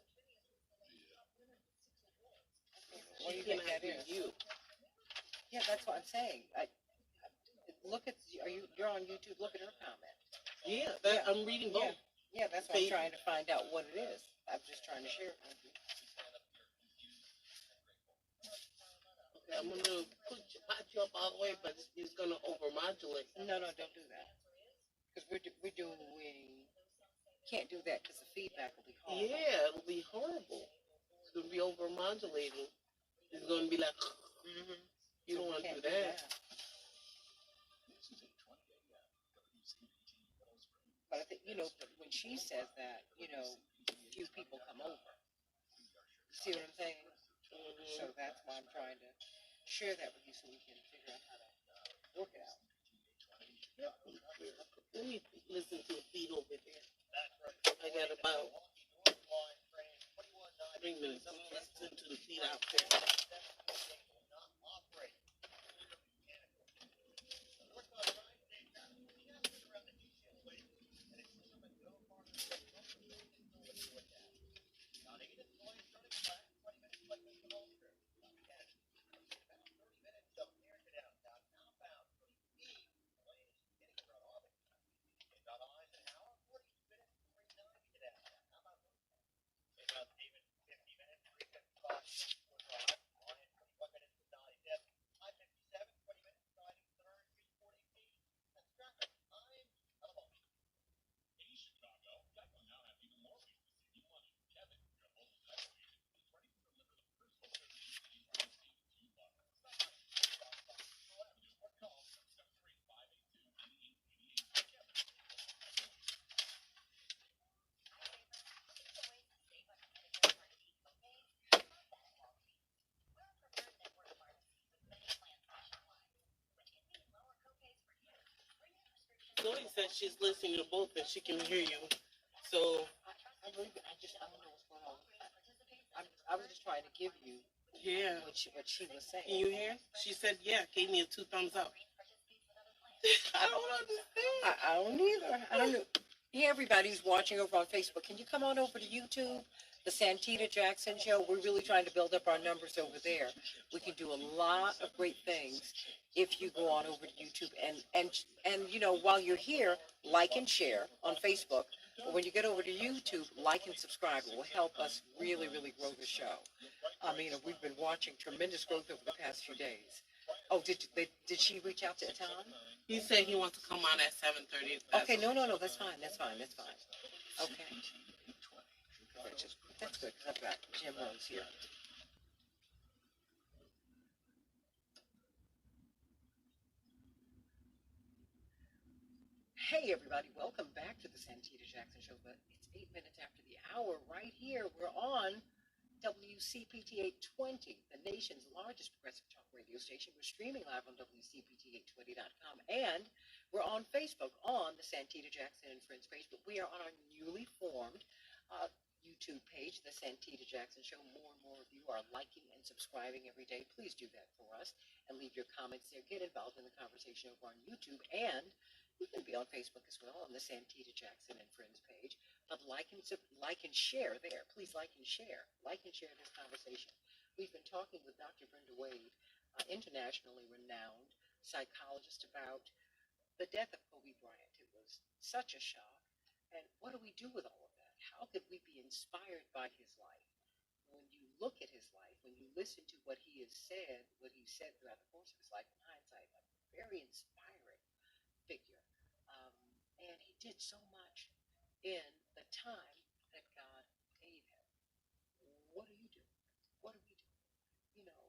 What do you She think cannot that hear is? you. Yeah, that's what I'm saying. Look at. You're on YouTube? Look at her comment. Yeah, Yeah. I'm reading both. Yeah, that's what I'm trying to find out what it is. I'm just trying to share it with you. Okay, I'm gonna hot you up all the way, but it's gonna overmodulate. No, don't do that. Because we're doing. Can't do that because the feedback will be horrible. Yeah, it'll be horrible. It's gonna be overmodulating. It's gonna be like, you don't want to do that. But I think, but when she says that, few people come over. See what I'm saying? So that's why I'm trying to share that with you so we can figure out how to work it out. Let me listen to a feed over there. I got about 3 minutes. I'm gonna listen to the feed out there. Chloe says she's listening to both and she can hear you. So I believe it. I don't know what's going on. I was just trying to give you yeah, what she was saying. can you hear? She said yeah, gave me a 2 thumbs up. I don't understand. I don't either. I don't know. Hey, everybody who's watching over on Facebook, can you come on over to YouTube? The Santita Jackson Show. We're really trying to build up our numbers over there. We can do a lot of great things if you go on over to YouTube and you know, while you're here, like and share on Facebook. But when you get over to YouTube, like and subscribe. It will help us really, really grow the show. I mean, we've been watching tremendous growth over the past few days. Oh, did she reach out to Tom? He said he wants to come on at 7:30. Okay, no, that's fine. Okay. That's good, because I've got Jim Rose here. Hey, everybody, welcome back to the Santita Jackson Show, but it's 8 minutes after the hour right here. We're on WCPT 820, the nation's largest progressive talk radio station. We're streaming live on WCPT820.com, and we're on Facebook on the Santita Jackson and Friends Facebook. We are on our newly formed YouTube page, the Santita Jackson Show. More and more of you are liking and subscribing every day. Please do that for us and leave your comments there. Get involved in the conversation over on YouTube, and you can be on Facebook as well on the Santita Jackson and Friends page. But like and share there. Please like and share. Like and share this conversation. We've been talking with Dr. Brenda Wade, internationally renowned psychologist, about the death of Kobe Bryant. It was such a shock. And what do we do with all of that? How could we be inspired by his life? When you look at his life, when you listen to what he has said, what he said throughout the course of his life, in hindsight, a very inspiring figure. And he did so much in the time that God gave him. What do you do? What do we do? You know,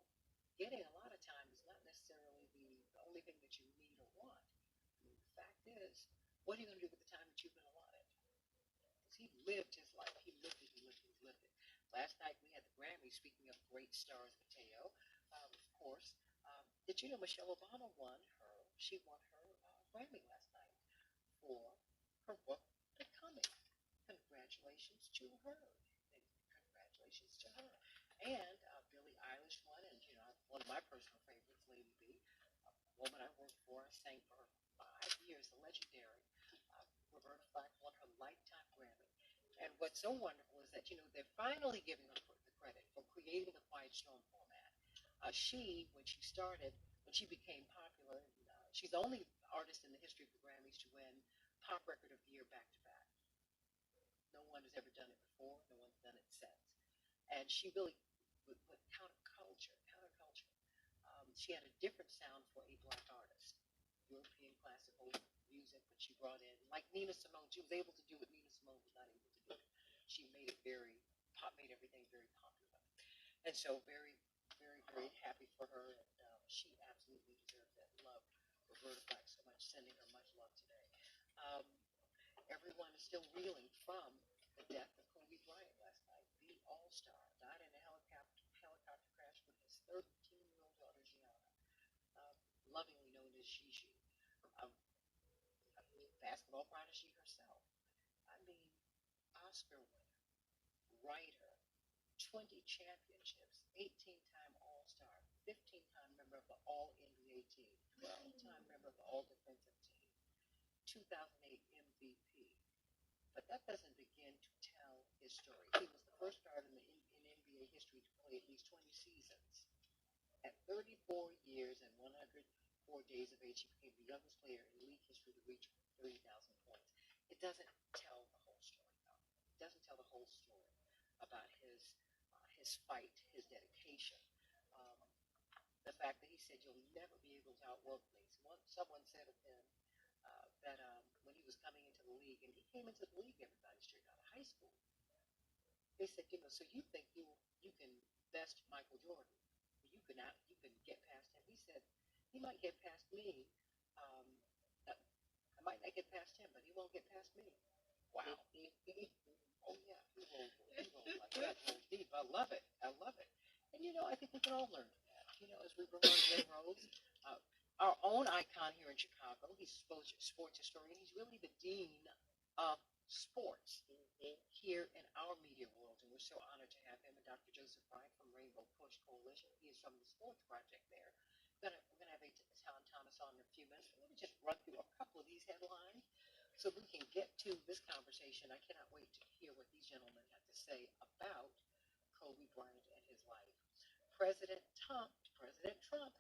getting a lot of time is not necessarily the only thing that you need or want. I mean, the fact is, what are you going to do with the time that you've been allotted? Because he lived his life. He lived it. Last night we had the Grammy. Speaking of great stars, Mateo, of course. Did you know Michelle Obama won her Grammy last night for her book, Becoming. Congratulations to her. Congratulations to her. And Billie Eilish won, and you know, one of my personal favorites, Lady B, a woman I worked for. I sang for her 5 years, the legendary Roberta Flack won her lifetime Grammy. And what's so wonderful is that, you know, they're finally giving her the credit for creating the Quiet Storm format. When she became popular, she's the only artist in the history of the Grammys to win Pop Record of the Year back-to-back. No one has ever done it before. No one's done it since. And she really put counterculture. She had a different sound for a black artist. European classical music, but she brought in, like Nina Simone. She was able to do what Nina Simone was not able to do. She made everything very popular. And so very, very, very happy for her. And she absolutely deserves that love. Roberta Flack so much, sending her much love today. Everyone is still reeling from the death of Kobe Bryant last night. The all-star died in a helicopter crash with his 13-year-old daughter, Gianna, lovingly known as Gigi. Basketball prodigy herself. I mean, Oscar winner, writer, 20 championships, 18-time All-Star, 15-time member of the All-NBA team, 12-time member of the All-Defensive team, 2008 MVP. But that doesn't begin to tell his story. He was the first guard in NBA history to play at least 20 seasons. At 34 years and 104 days of age, he became the youngest player in league history to reach 30,000 points. It doesn't tell the whole story, though. It doesn't tell the whole story about his fight, his dedication. The fact that he said, "You'll never be able to outwork me." Someone said of him that when he was coming into the league, and he came into the league, everybody straight out of high school, they said, you know, so you think you can best Michael Jordan? You can get past him. He said, he might get past me. I might not get past him, but he won't get past me. Wow. Oh, yeah. He rolled like that. Rolled deep. I love it. And, you know, I think we can all learn from that. You know, as we bring on Jim Rose, our own icon here in Chicago. He's a sports historian. He's really the dean of sports here in our media world, and we're so honored to have him. And Dr. Joseph Bryant from Rainbow Push Coalition. He is from the sports project there. We're gonna have Tom Thomas on in a few minutes. Let me just run through a couple of these headlines so we can get to this conversation. I cannot wait to hear what these gentlemen have to say about Kobe Bryant and his life. President Trump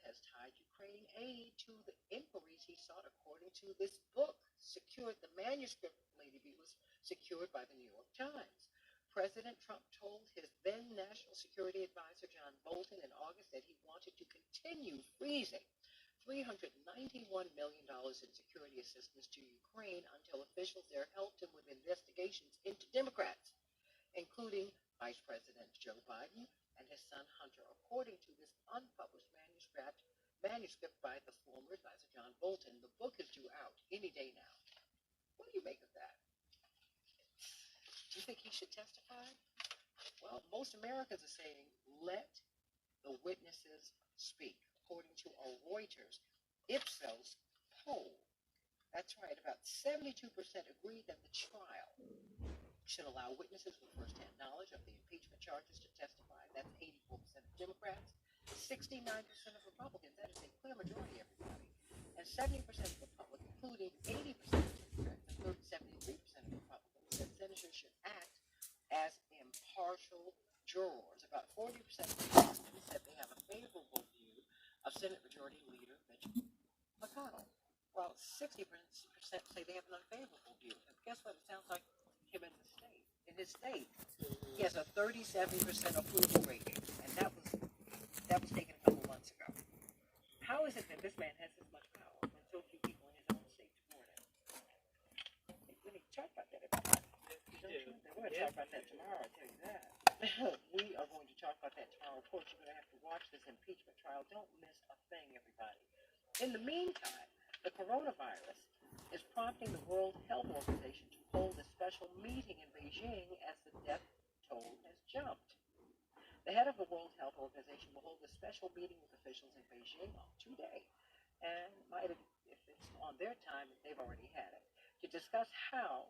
has tied Ukraine aid to the inquiries he sought, according to this book. Secured the manuscript, Lady B, was secured by the New York Times. President Trump told his then National Security Advisor John Bolton in August that he wanted to continue freezing $391 million in security assistance to Ukraine until officials there helped him with investigations into Democrats, including Vice President Joe Biden and his son Hunter, according to this unpublished manuscript by the former advisor John Bolton. The book is due out any day now. What do you make of that? Do you think he should testify? Well, most Americans are saying, let the witnesses speak, according to a Reuters Ipsos poll. That's right, about 72% agree that the trial should allow witnesses with first-hand knowledge of the impeachment charges to testify. That's 84% of Democrats, 69% of Republicans. That is a clear majority, everybody. And 70% of the public, including 80% of Democrats and 73% of Republicans, said senators should act as impartial jurors. About 40% of Republicans said they have a favorable view of Senate Majority Leader Mitch McConnell, while 60% say they have an unfavorable view. And guess what? It sounds like him in his state. He has a 37% approval rating, and that was taken a couple months ago. How is it that this man has this much power when so few people in his own state support him? We need to talk about that, everybody. We're going to talk about that tomorrow, I tell you that. We are going to talk about that tomorrow. Of course, you're going to have to watch this impeachment trial. Don't miss a thing, everybody. In the meantime, the coronavirus is prompting the World Health Organization to hold a special meeting in Beijing as the death toll has jumped. The head of the World Health Organization will hold a special meeting with officials in Beijing on today, and if it's on their time, they've already had it, to discuss how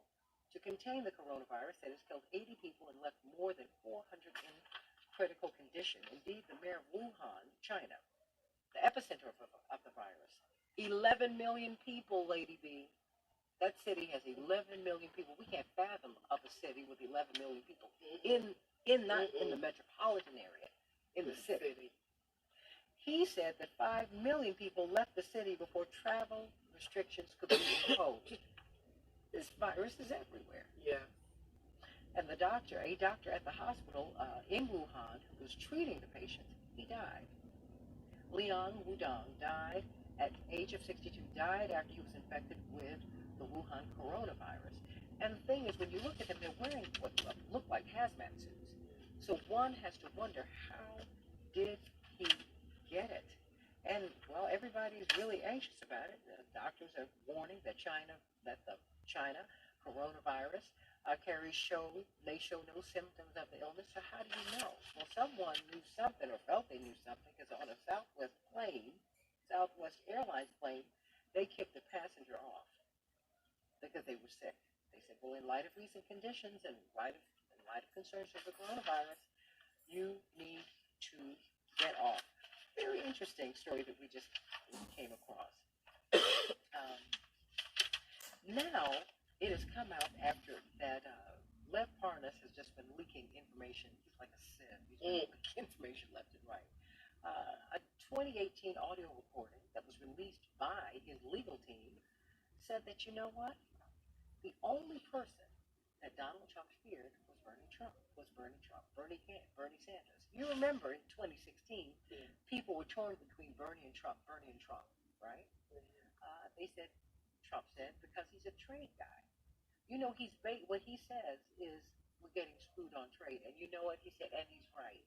to contain the coronavirus that has killed 80 people and left more than 400 in critical condition. Indeed, the mayor of Wuhan, China, the epicenter of the virus, 11 million people, Lady B. That city has 11 million people. We can't fathom of a city with 11 million people not in the metropolitan area, in the city. He said that 5 million people left the city before travel restrictions could be imposed. This virus is everywhere. Yeah. And a doctor at the hospital in Wuhan who was treating the patients, he died. Liang Wudong died at the age of 62, died after he was infected with the Wuhan coronavirus. And the thing is, when you look at them, they're wearing what look like hazmat suits. So one has to wonder, how did he get it? And, well, everybody is really anxious about it. The doctors are warning that the China coronavirus they show no symptoms of the illness. So how do you know? Well, someone knew something or felt they knew something, because on a Southwest Airlines plane, they kicked the passenger off because they were sick. They said, well, in light of recent conditions and in light of concerns of the coronavirus, you need to get off. Very interesting story that we just came across. Now, it has come out after that Lev Parnas has just been leaking information. He's like a sieve. He's been leaking information left and right. A 2018 audio recording that was released by his legal team said that, you know what? The only person that Donald Trump feared was Bernie Sanders. You remember in 2016, people were torn between Bernie and Trump, right? They said, Trump said, because he's a trade guy. You know, what he says is, we're getting screwed on trade. And you know what? He said, and he's right.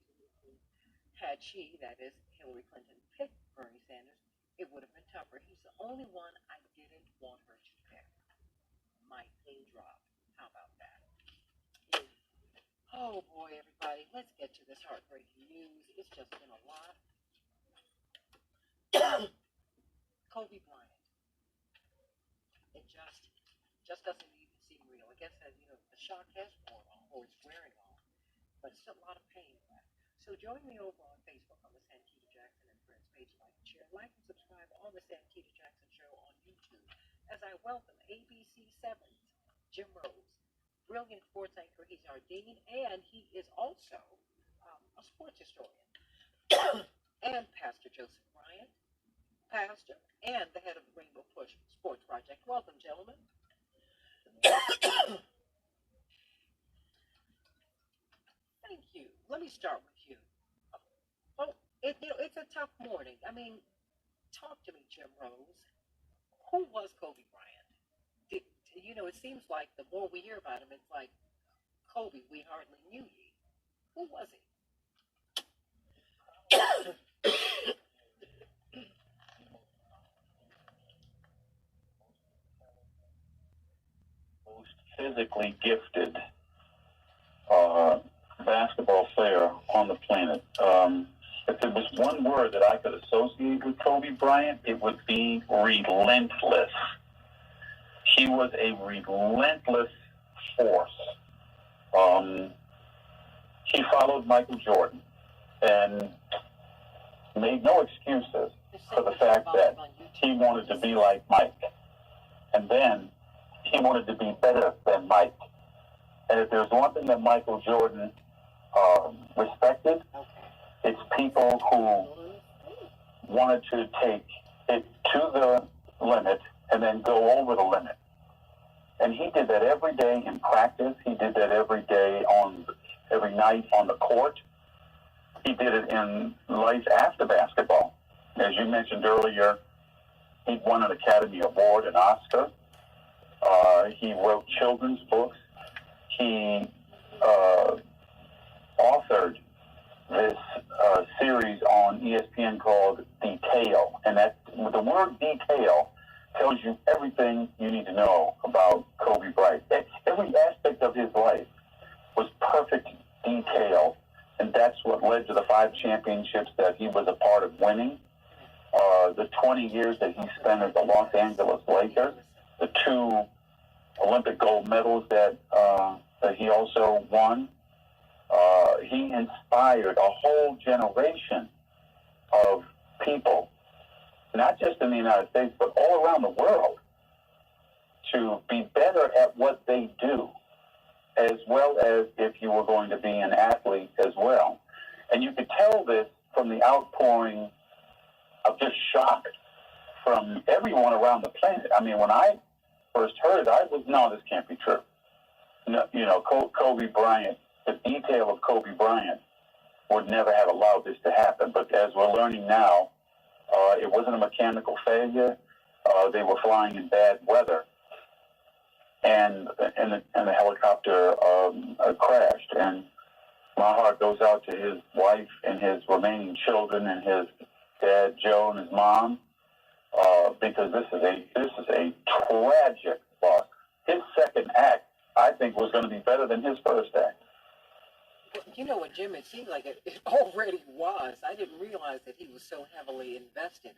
Had she, that is Hillary Clinton, picked Bernie Sanders, it would have been tougher. He's the only one I didn't want her to pick. My pin drop. How about that? Oh boy, everybody, let's get to this heartbreaking news. It's just been a lot. Kobe Bryant. It just doesn't even seem real. I guess that the shock has worn off, or it's wearing off, but it's still a lot of pain left. So join me over on Facebook on the Santita Jackson and Friends page. Like and subscribe on the Santita Jackson Show on YouTube as I welcome ABC 7's Jim Rose, brilliant sports anchor. He's our dean, and he is also a sports historian, and Pastor Joseph Bryant, pastor and the head of the Rainbow Push Sports Project. Welcome, gentlemen. Thank you. Let me start with you. Oh, it's a tough morning. I mean, talk to me, Jim Rose. Who was Kobe Bryant? It seems like the more we hear about him, it's like Kobe, we hardly knew ye. Who was he? Most physically gifted basketball player on the planet. If there was one word that I could associate with Kobe Bryant, it would be relentless. He was a relentless force. He followed Michael Jordan and made no excuses for the fact that he wanted to be like Mike. And then he wanted to be better than Mike. And if there's one thing that Michael Jordan respected, it's people who wanted to take it to the limit and then go over the limit. And he did that every day in practice. He did that every night on the court. He did it in life after basketball. As you mentioned earlier, he won an Academy Award, an Oscar. He wrote children's books. He authored this series on ESPN called Detail. And that the word detail tells you everything you need to know about Kobe Bryant. Every aspect of his life was perfect detail, and that's what led to the 5 championships that he was a part of winning, the 20 years that he spent as a Los Angeles Laker, the 2 Olympic gold medals that he also won. He inspired a whole generation of people, not just in the United States, but all around the world, to be better at what they do, as well as if you were going to be an athlete as well. And you could tell this from the outpouring of just shock from everyone around the planet. I mean, when I first heard it, I was, no, this can't be true. No, Kobe Bryant, the detail of Kobe Bryant would never have allowed this to happen. But as we're learning now, it wasn't a mechanical failure. They were flying in bad weather, and the helicopter crashed. And my heart goes out to his wife and his remaining children and his dad Joe and his mom, because this is a tragic loss. His second act, I think, was going to be better than his first act. You know what, Jim, it seemed like it already was. I didn't realize that he was so heavily invested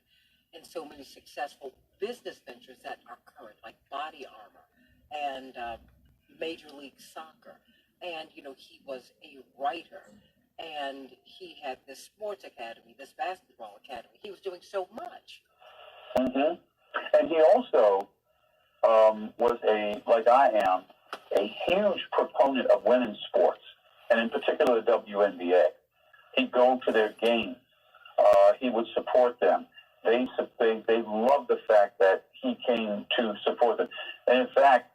in so many successful business ventures that are current, like Body Armor and Major League Soccer. And, he was a writer, and he had this sports academy, this basketball academy. He was doing so much. Mm-hmm. And he also was like I am, a huge proponent of women's sports, and in particular the WNBA. He'd go to their games. He would support them. They loved the fact that he came to support them. And in fact,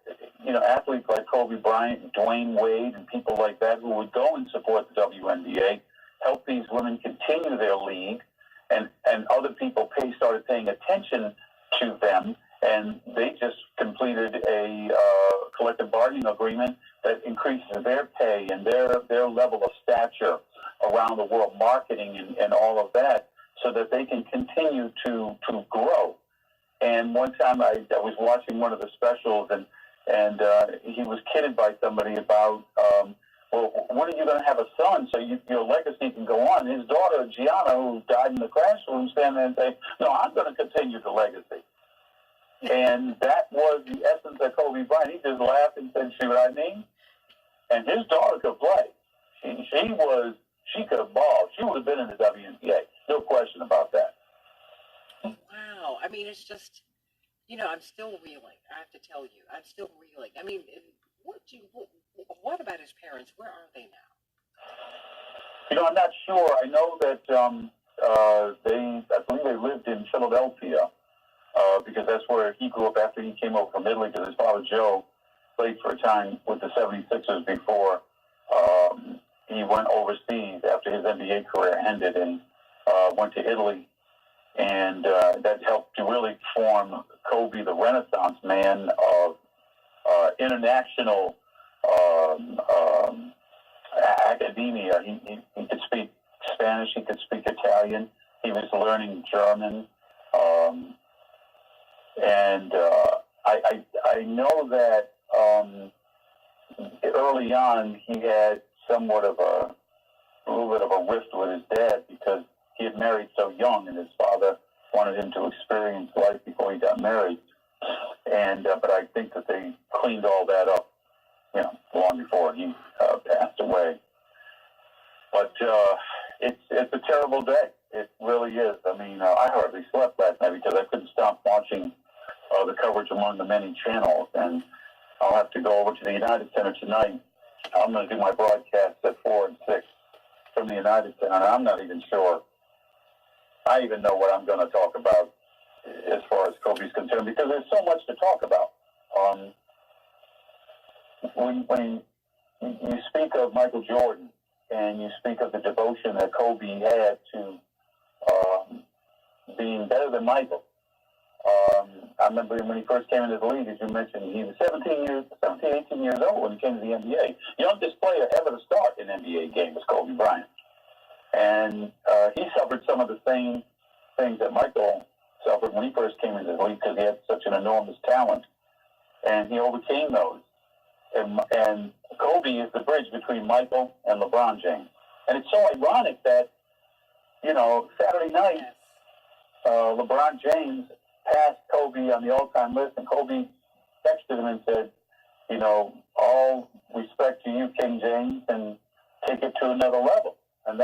athletes like Kobe Bryant and Dwayne Wade and people like that who would go and support the WNBA helped these women continue their league, and other people started paying attention to them, and they just completed a collective bargaining agreement that increases their pay and their level of stature around the world, marketing and all of that, so that they can continue to grow. And one time I was watching one of the specials, and he was kidded by somebody about, well, when are you going to have a son so your legacy can go on? His daughter, Gianna, who died in the crash room, stand there and say, no, I'm going to continue the legacy. And that was the essence of Kobe Bryant. He just laughed and said, see what I mean? And his daughter could play. She could have balled. She would have been in the WNBA. No question about that. Wow. I mean, it's just, I'm still reeling. I have to tell you, I'm still reeling. I mean, what about his parents? Where are they now? I'm not sure. I know that I believe they lived in Philadelphia because that's where he grew up after he came over from Italy, because his father, Joe, played for a time with the 76ers before he went overseas after his NBA career ended and went to Italy. And that helped to really form Kobe, the Renaissance man of international academia. He could speak Spanish. He could speak Italian. He was learning German. And I know that early on he had somewhat of a little bit of a rift with his dad because he had married so young, and his father wanted him to experience life before he got married. And but I think that they cleaned all that up, long before he passed away. But it's a terrible day. It really is. I mean, I hardly slept last night because I couldn't stop watching the coverage among the many channels. And I'll have to go over to the United Center tonight. I'm going to do my broadcast at 4 and 6 from the United Center. And I'm not even sure I even know what I'm going to talk about as far as Kobe's concerned, because there's so much to talk about. When you speak of Michael Jordan and you speak of the devotion that Kobe had to being better than Michael, I remember when he first came into the league, as you mentioned, he was 18 years old when he came to the NBA. Youngest player ever to start an NBA game was Kobe Bryant. And he suffered some of the same things that Michael suffered when he first came into the league because he had such an enormous talent. And he overcame those. And Kobe is the bridge between Michael and LeBron James. And it's so ironic that, Saturday night, LeBron James passed Kobe on the all-time list, and Kobe texted him and said, all respect to you, King James, and take it to another level. And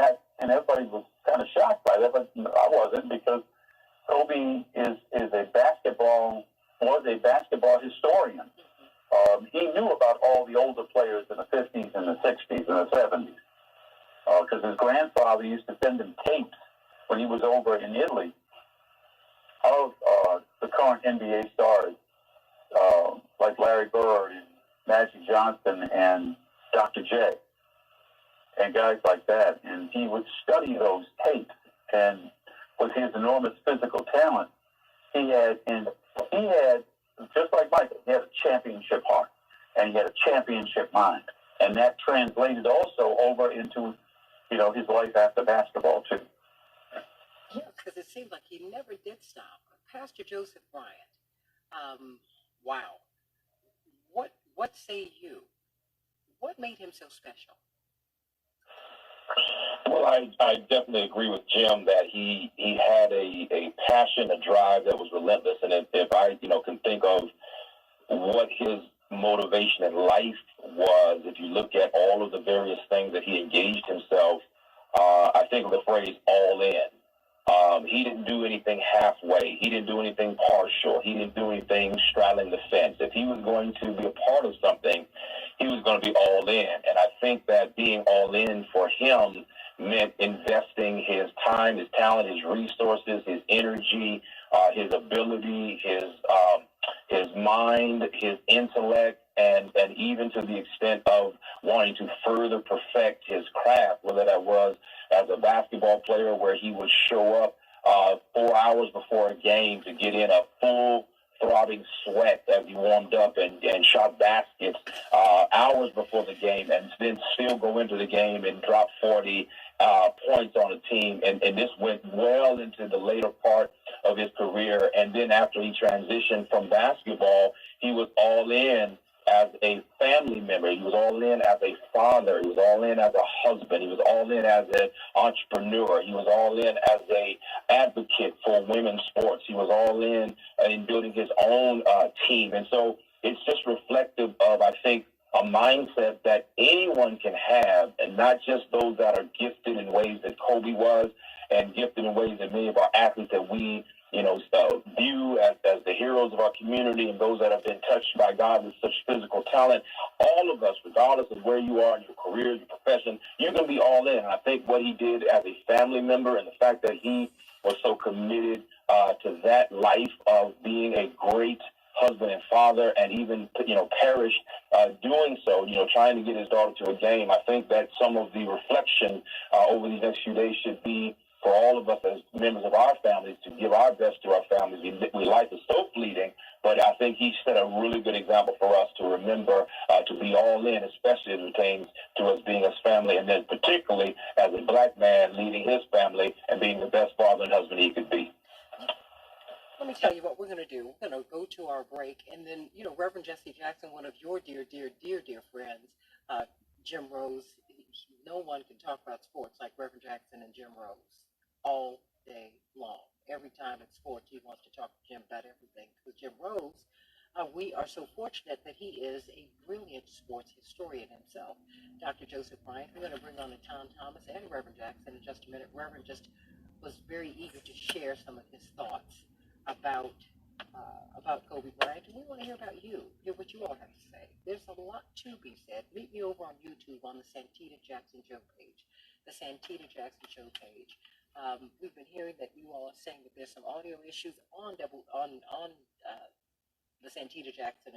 everybody was kind of shocked by that, but I wasn't, because Kobe was a basketball historian. He knew about all the older players in the 50s and the 60s and the 70s because his grandfather used to send him tapes when he was over in Italy of the current NBA stars like Larry Bird and Magic Johnson and Dr. J and guys like that. And he would study those tapes, and with his enormous physical talent, he had, just like Michael, he had a championship heart, and he had a championship mind. And that translated also over into, his life after basketball, too. Yeah, because it seemed like he never did stop. Pastor Joseph Bryant, wow. What say you? What made him so special? Well, I definitely agree with Jim that he had a passion, a drive that was relentless. And if I, can think of what his motivation in life was, if you look at all of the various things that he engaged himself, I think of the phrase all in. He didn't do anything halfway. He didn't do anything partial. He didn't do anything straddling the fence. If he was going to be a part of something, he was going to be all in. And I think that being all in for him meant investing his time, his talent, his resources, his energy, his ability, his mind, his intellect, and even to the extent of wanting to further perfect his craft, whether that was as a basketball player where he would show up 4 hours before a game to get in a full throbbing sweat as he warmed up and shot baskets hours before the game, and then still go into the game and drop 40 points on a team. And this went well into the later part of his career. And then after he transitioned from basketball, he was all in as a family member. He was all in as a father. He was all in as a husband. He was all in as an entrepreneur. He was all in as a advocate for women's sports. He was all in building his own team. And so it's just reflective of, I think, a mindset that anyone can have, and not just those that are gifted in ways that Kobe was, and gifted in ways that many of our athletes that we, view as the heroes of our community, and those that have been touched by God with such physical talent. All of us, regardless of where you are in your career, your profession, you're going to be all in. And I think what he did as a family member, and the fact that he was so committed to that life of being a great husband and father, and even perished doing so, trying to get his daughter to a game. I think that some of the reflection over these next few days should be for all of us as members of our families to give our best to our families. Life is so fleeting, but I think he set a really good example for us to remember to be all in, especially as it pertains to us being as family, and then particularly as a black man leading his family and being the best father and husband he could be. Let me tell you what we're going to do. We're going to go to our break, and then, Reverend Jesse Jackson, one of your dear friends, Jim Rose. No one can talk about sports like Reverend Jackson and Jim Rose all day long. Every time it's sports, he wants to talk to Jim about everything. With Jim Rose, we are so fortunate that he is a brilliant sports historian himself. Dr. Joseph Bryant, we're going to bring on Tom Thomas and Reverend Jackson in just a minute. Reverend just was very eager to share some of his thoughts about Kobe Bryant, and we want to hear about you, hear what you all have to say. There's a lot to be said. Meet me over on YouTube on the Santita Jackson Show page, the Santita Jackson Show page. We've been hearing that you all are saying that there's some audio issues on the Santita Jackson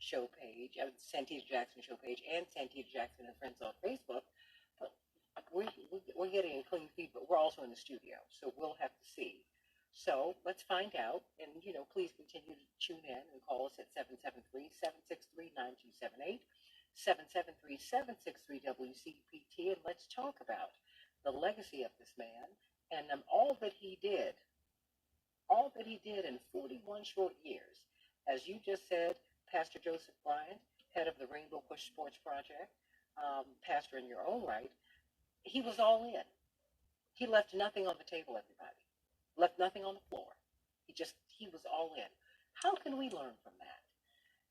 Show page, Santita Jackson Show page, and Santita Jackson and Friends on Facebook. But we're getting a clean feed, but we're also in the studio, so we'll have to see. So let's find out, and please continue to tune in and call us at 773-763-9278, 773-763-WCPT, and let's talk about the legacy of this man and all that he did in 41 short years. As you just said, Pastor Joseph Bryant, head of the Rainbow Push Sports Project, pastor in your own right, he was all in. He left nothing on the table, everybody. Left nothing on the floor. He was all in. How can we learn from that?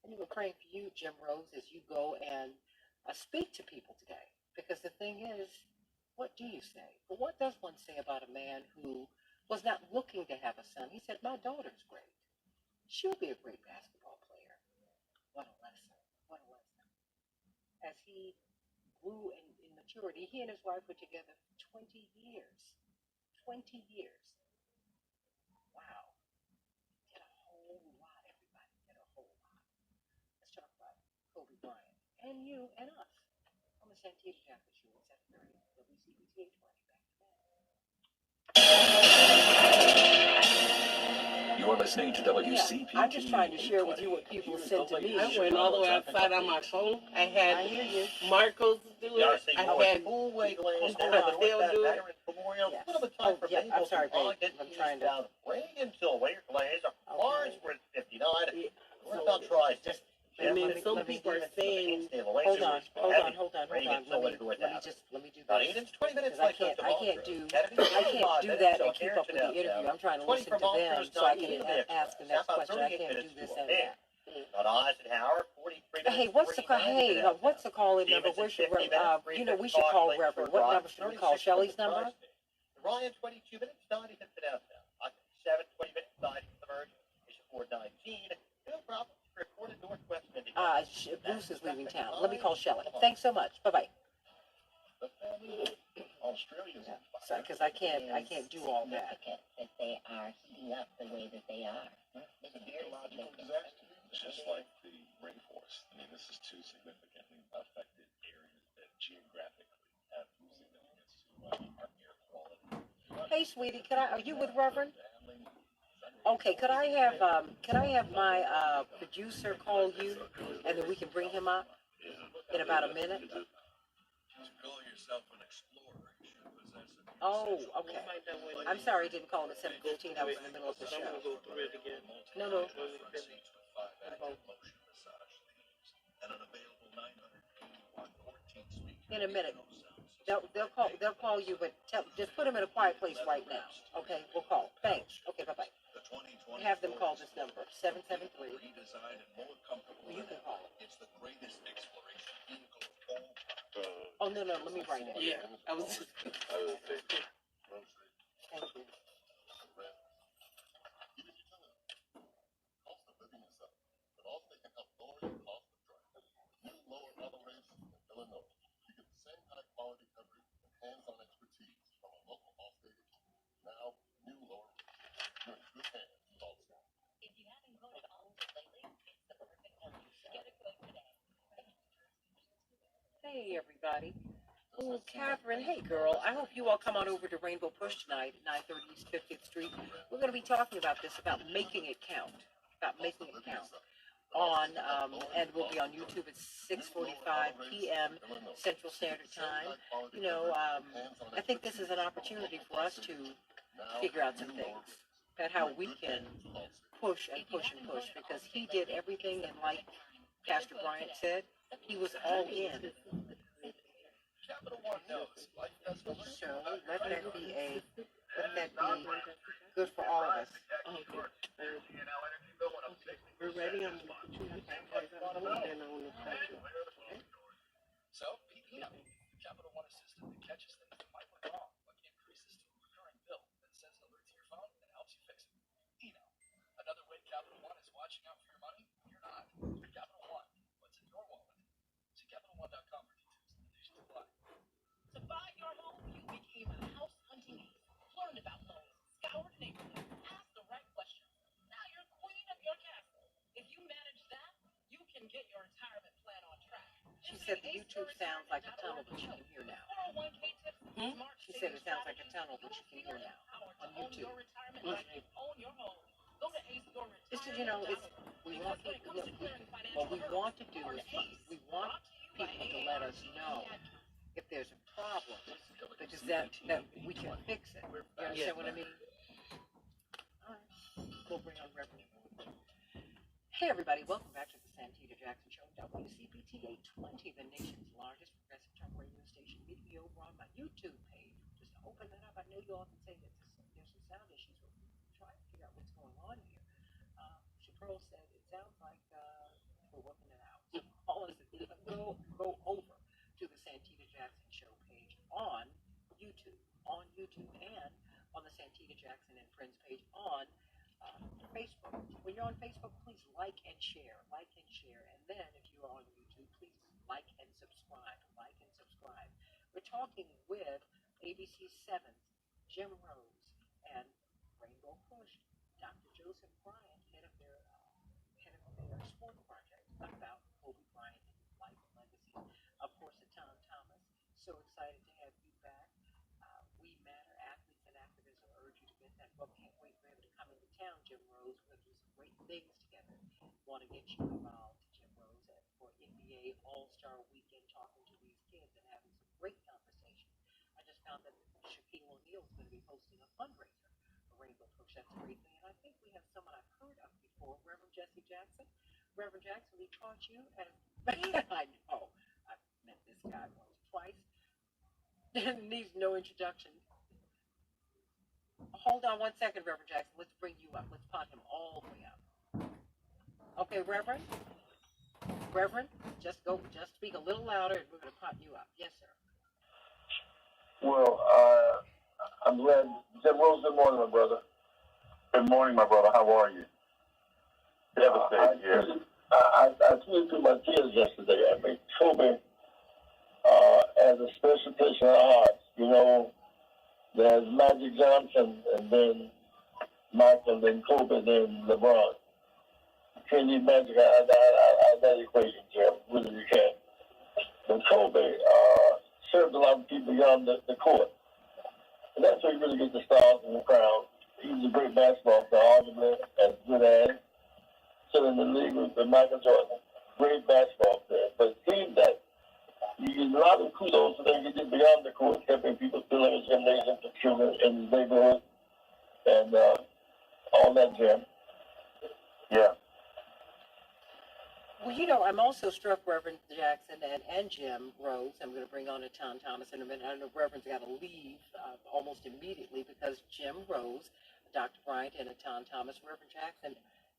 And we're praying for you, Jim Rose, as you go and speak to people today. Because the thing is, what do you say? But what does one say about a man who was not looking to have a son? He said, my daughter's great. She'll be a great basketball player. What a lesson. What a lesson. As he grew in maturity, he and his wife were together for 20 years. 20 years. Wow. Did a whole lot, everybody. Did a whole lot. Let's talk about Kobe Bryant and you and us on the Santita Jackson Show at 7:30 WCBT 20. You're listening to WCPT. I'm just trying to share with you what people sent to me. I went all the way outside on my phone. I had Marcos do it. I had full weight lanes They'll do it. Memorial. Yes. A little bit time for people I'm sorry, to all babe. get I'm trying to. down. Rain until later lanes. Mars were at 59. What So, about tries? Just and then some people are saying, Hold on. Let me do about this. 8 to 20 minutes. I can't do that and keep up with the interview. I'm trying to listen to them so I can ask the next question. I can't do this and that. Not Eisenhower, 43 minutes. Hey, what's the call-in number? Where should we should call Reverend. What number should we call? Shelley's number? Ryan, 22 minutes, 90 minutes out now. 7, 20 minutes, 90 the merge. Issue 419. No problem. Reported Northwest Indiana. Bruce is leaving town. Let me call Shelley. Thanks so much. Bye-bye. Australia's Sorry, because I can't do all that. That they are heating up the way that they are. It's an ecological disaster. It's just like the rainforest. I mean, this is two significantly affected areas that geographically have significance to our air quality. Hey, sweetie, are you with Reverend? Okay, could I have my producer call you, and then we can bring him up in about a minute? To call yourself an explorer, you should possess it. Oh, okay. I'm sorry I didn't call him at 7:15. I was in the middle of the show. No. in a minute. They'll call you, but just put them in a quiet place right now. Okay, we'll call. Thanks. Okay, bye bye. Have them call this number 773. Well, you can call it. It's the greatest exploration vehicle of all. Oh no, let me write it. Yeah, I was. Thank you. If you haven't voted Allstate lately, it's the perfect time. Get a vote today. Hey everybody. Oh, Catherine. Hey girl. I hope you all come on over to Rainbow Push tonight at 930 East 50th Street. We're going to be talking about this, about making it count. About making it count. And we'll be on YouTube at 6:45 p.m. Central Standard Time. You know, I think this is an opportunity for us to figure out some things about how we can push and push and push, because he did everything, and like Pastor Bryant said, he was all in. So let that be good for all of us. We're ready on the So, Capital One Assistant that catches things that might go wrong, like increases to a recurring bill that sends an alert to your phone and helps you fix it. Another way Capital One is watching out for your money when you're not. Capital One, what's in your wallet? See CapitalOne.com for details. Conditions apply. To buy your home, you became a house hunting geek. Learned about loans, scoured neighborhoods, asked the right questions. Now you're queen of your castle. If you manage that, you can get your retirement plan on track. She said the YouTube sounds like a tunnel, but you can hear now. She said it sounds like a tunnel, but you can hear now on YouTube. Just so you know, we want to do is we want people to let us know if there's a problem, because that we can fix it. You understand what I mean? All right, we'll bring on Reverend. Hey everybody, welcome back to the Santita Jackson Show, WCPT 820, the nation's largest progressive talk radio station. Meet me over on my YouTube page. Just open that up. I know you all can say that there's some sound issues. We're trying to figure out what's going on here. Chapeau said it sounds like we're working it out. So all is go over to the Santita Jackson Show page on YouTube, and on the Santita Jackson and Friends page on Facebook. When you're on Facebook, please like and share. And then if you're on YouTube, please like and subscribe. We're talking with ABC 7's Jim Rose and Rainbow Push, Dr. Joseph Bryant, head of their sport project, about Kobe Bryant and his life and legacy. Of course, Tom Thomas. So excited to have you back. We Matter, Athletes and Activism. Urge you to get that book. Can't wait for him to come into town, Jim Rose. We're going to do some great things together. Want to get you involved, Jim Rose, for NBA All-Star Weekend, talking to these kids and having some great conversation. I just found that Shaquille O'Neal is going to be hosting a fundraiser for Rainbow Push. That's a great thing. And I think we have someone I've heard of before, Reverend Jesse Jackson. Reverend Jackson, we caught you at I know. I've met this guy once or twice. Needs no introduction. Hold on 1 second, Reverend Jackson. Let's bring you up. Let's pot him all the way up. Okay, Reverend, just speak a little louder, and we're going to pot you up. Yes, sir. Well, I'm glad. Jim Rose, good morning, my brother. Good morning, my brother. How are you? Devastated here. I flew through my tears yesterday. I mean, Kobe has a special place in our hearts. You know, there's Magic Johnson, and then Michael, then Kobe, then LeBron. Can you imagine that equation, Jim? Really, you can. But Kobe served a lot of people beyond the court. And that's where you really get the stars and the crown. He's a great basketball player, arguably as good as. Still in the league with Michael Jordan. Great basketball player. But it seems that you get a lot of kudos for things he did beyond the court, helping people fill in his gymnasium for children in his neighborhood and all that, Jim. Yeah. Well, I'm also struck, Reverend Jackson and Jim Rose. I'm going to bring on a Tom Thomas in a minute. I know Reverend's got to leave almost immediately because Jim Rose, Dr. Bryant, and a Tom Thomas, Reverend Jackson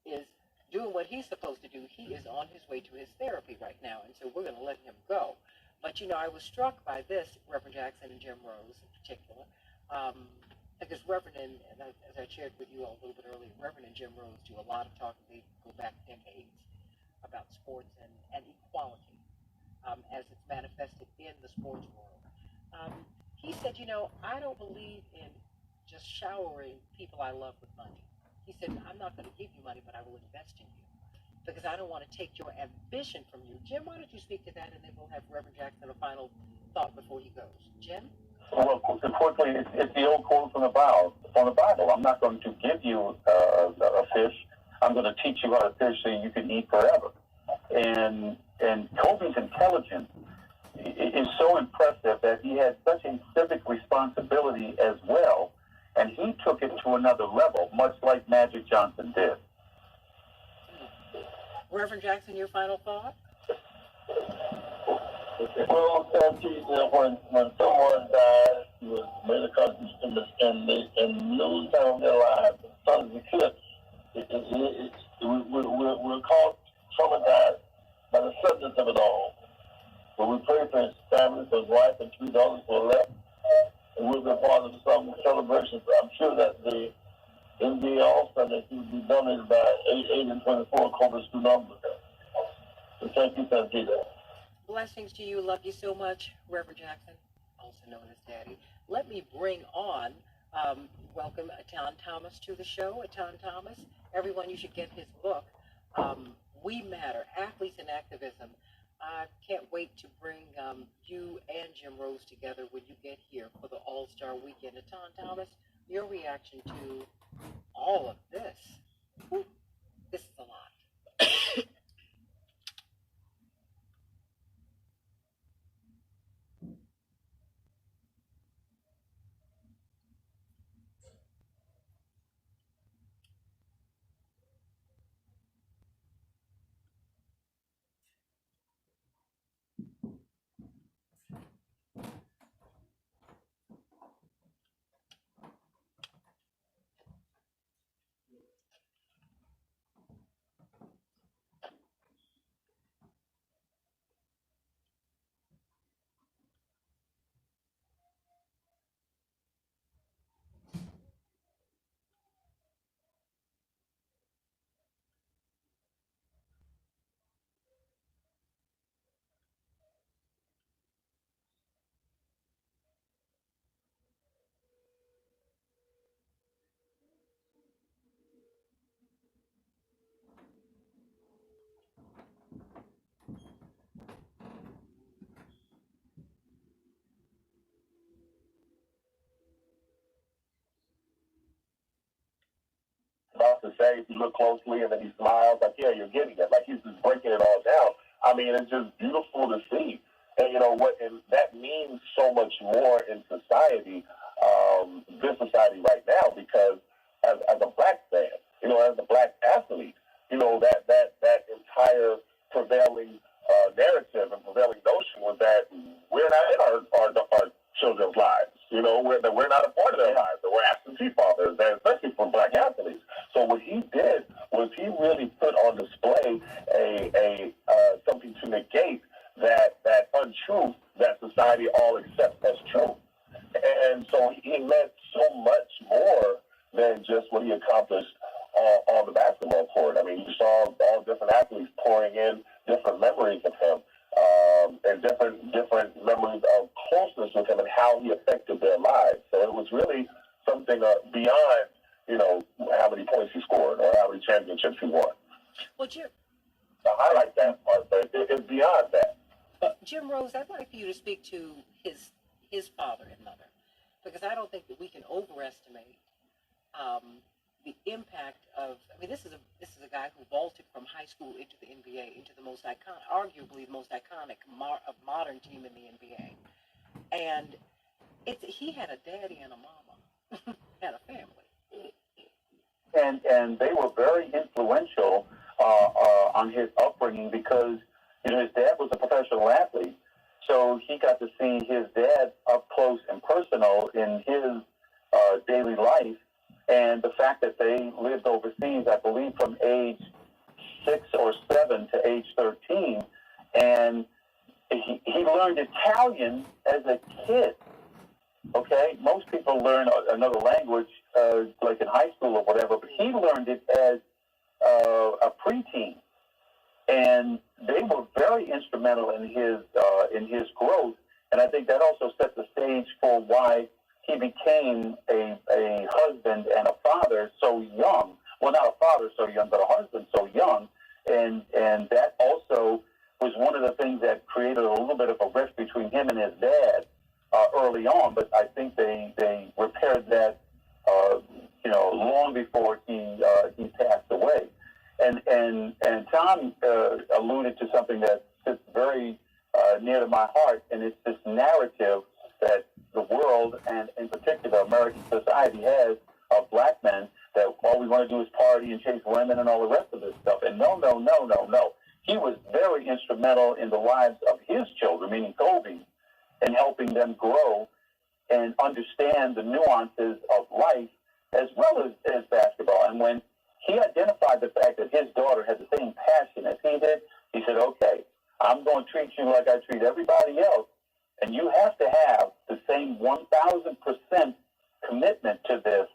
is doing what he's supposed to do. He is on his way to his therapy right now, and so we're going to let him go. But, I was struck by this, Reverend Jackson and Jim Rose in particular, because Reverend and as I shared with you all a little bit earlier, Reverend and Jim Rose do a lot of talking. They go back decades about sports and equality as it's manifested in the sports world. He said, I don't believe in just showering people I love with money. He said, I'm not going to give you money, but I will invest in you because I don't want to take your ambition from you. Jim, why don't you speak to that, and then we'll have Reverend Jackson a final thought before he goes. Jim? Well, quickly, it's the old quote from the Bible. I'm not going to give you a fish. I'm going to teach you how to fish so you can eat forever. And Kobe's intelligence is so impressive that he had such a civic responsibility as well, and he took it to another level, much like Magic Johnson did. Reverend Jackson, your final thought? Well, when someone dies, who was made a contribution and lose time of their lives, sons of kids, we're called traumatized by the substance of it all. But we pray for his family, for his wife, and 3 daughters who are left. And we'll be part of some celebrations. I'm sure that the NBA All-Star that will be donated by 8 and 24 Cobras 2 numbers. So thank you, Santita. Blessings to you. Love you so much, Reverend Jackson, also known as Daddy. Let me bring on, welcome Tom Thomas to the show. Tom Thomas, everyone, you should get his book, We Matter, Athletes and Activism. I can't wait to bring you and Jim Rose together when you get here for the All-Star Weekend. And Tom Thomas, your reaction to all of this. Whew, this is a lot. About to say, if you look closely, and then he smiles, like, yeah, you're getting it. Like, he's just breaking it all down. I mean, it's just beautiful to see. And and that means so much more in society, this society right now, because as a black man, as a black athlete, that entire prevailing narrative and prevailing notion was that we're not in our children's lives. That we're not a part of their lives, that we're absentee fathers, and especially for black athletes. So what he did was he really put on display a something to negate that untruth that society all accepts as true. And so he meant so much more than just what he accomplished on the basketball court. I mean, you saw all different athletes pouring in different memories of him, and different memories of closeness with him and how he affected their lives. So it was really something beyond, how many points he scored or how many championships he won. Well, Jim, I like that part, but it's beyond that. Jim Rose, I'd like for you to speak to his father and mother, because I don't think that we can overestimate the impact of. I mean, this is a guy who vaulted from high school into the NBA, into the most iconic, arguably the most iconic of modern team in the NBA, and he had a daddy and a mama, had a family. And they were very influential on his upbringing because overseas, I believe, from age 6 or 7 to age 13, and he learned Italian as a kid. Okay, most people learn another language like in high school or whatever, but he learned it as a preteen, and they were very instrumental in his growth. And I think that also set the stage for why he became a husband and a father so young. Well, not a father so young, but a husband so young. And that also was one of the things that created a little bit of a rift between him and his dad early on. But I think they repaired that, long before he passed away. And Tom alluded to something that sits very near to my heart, and it's this narrative that the world, and in particular American society, has of black men, that all we want to do is party and chase women and all the rest of this stuff. And no. He was very instrumental in the lives of his children, meaning Kobe, in helping them grow and understand the nuances of life as well as basketball. And when he identified the fact that his daughter had the same passion as he did, he said, okay, I'm going to treat you like I treat everybody else, and you have to have the same 1,000% commitment to this.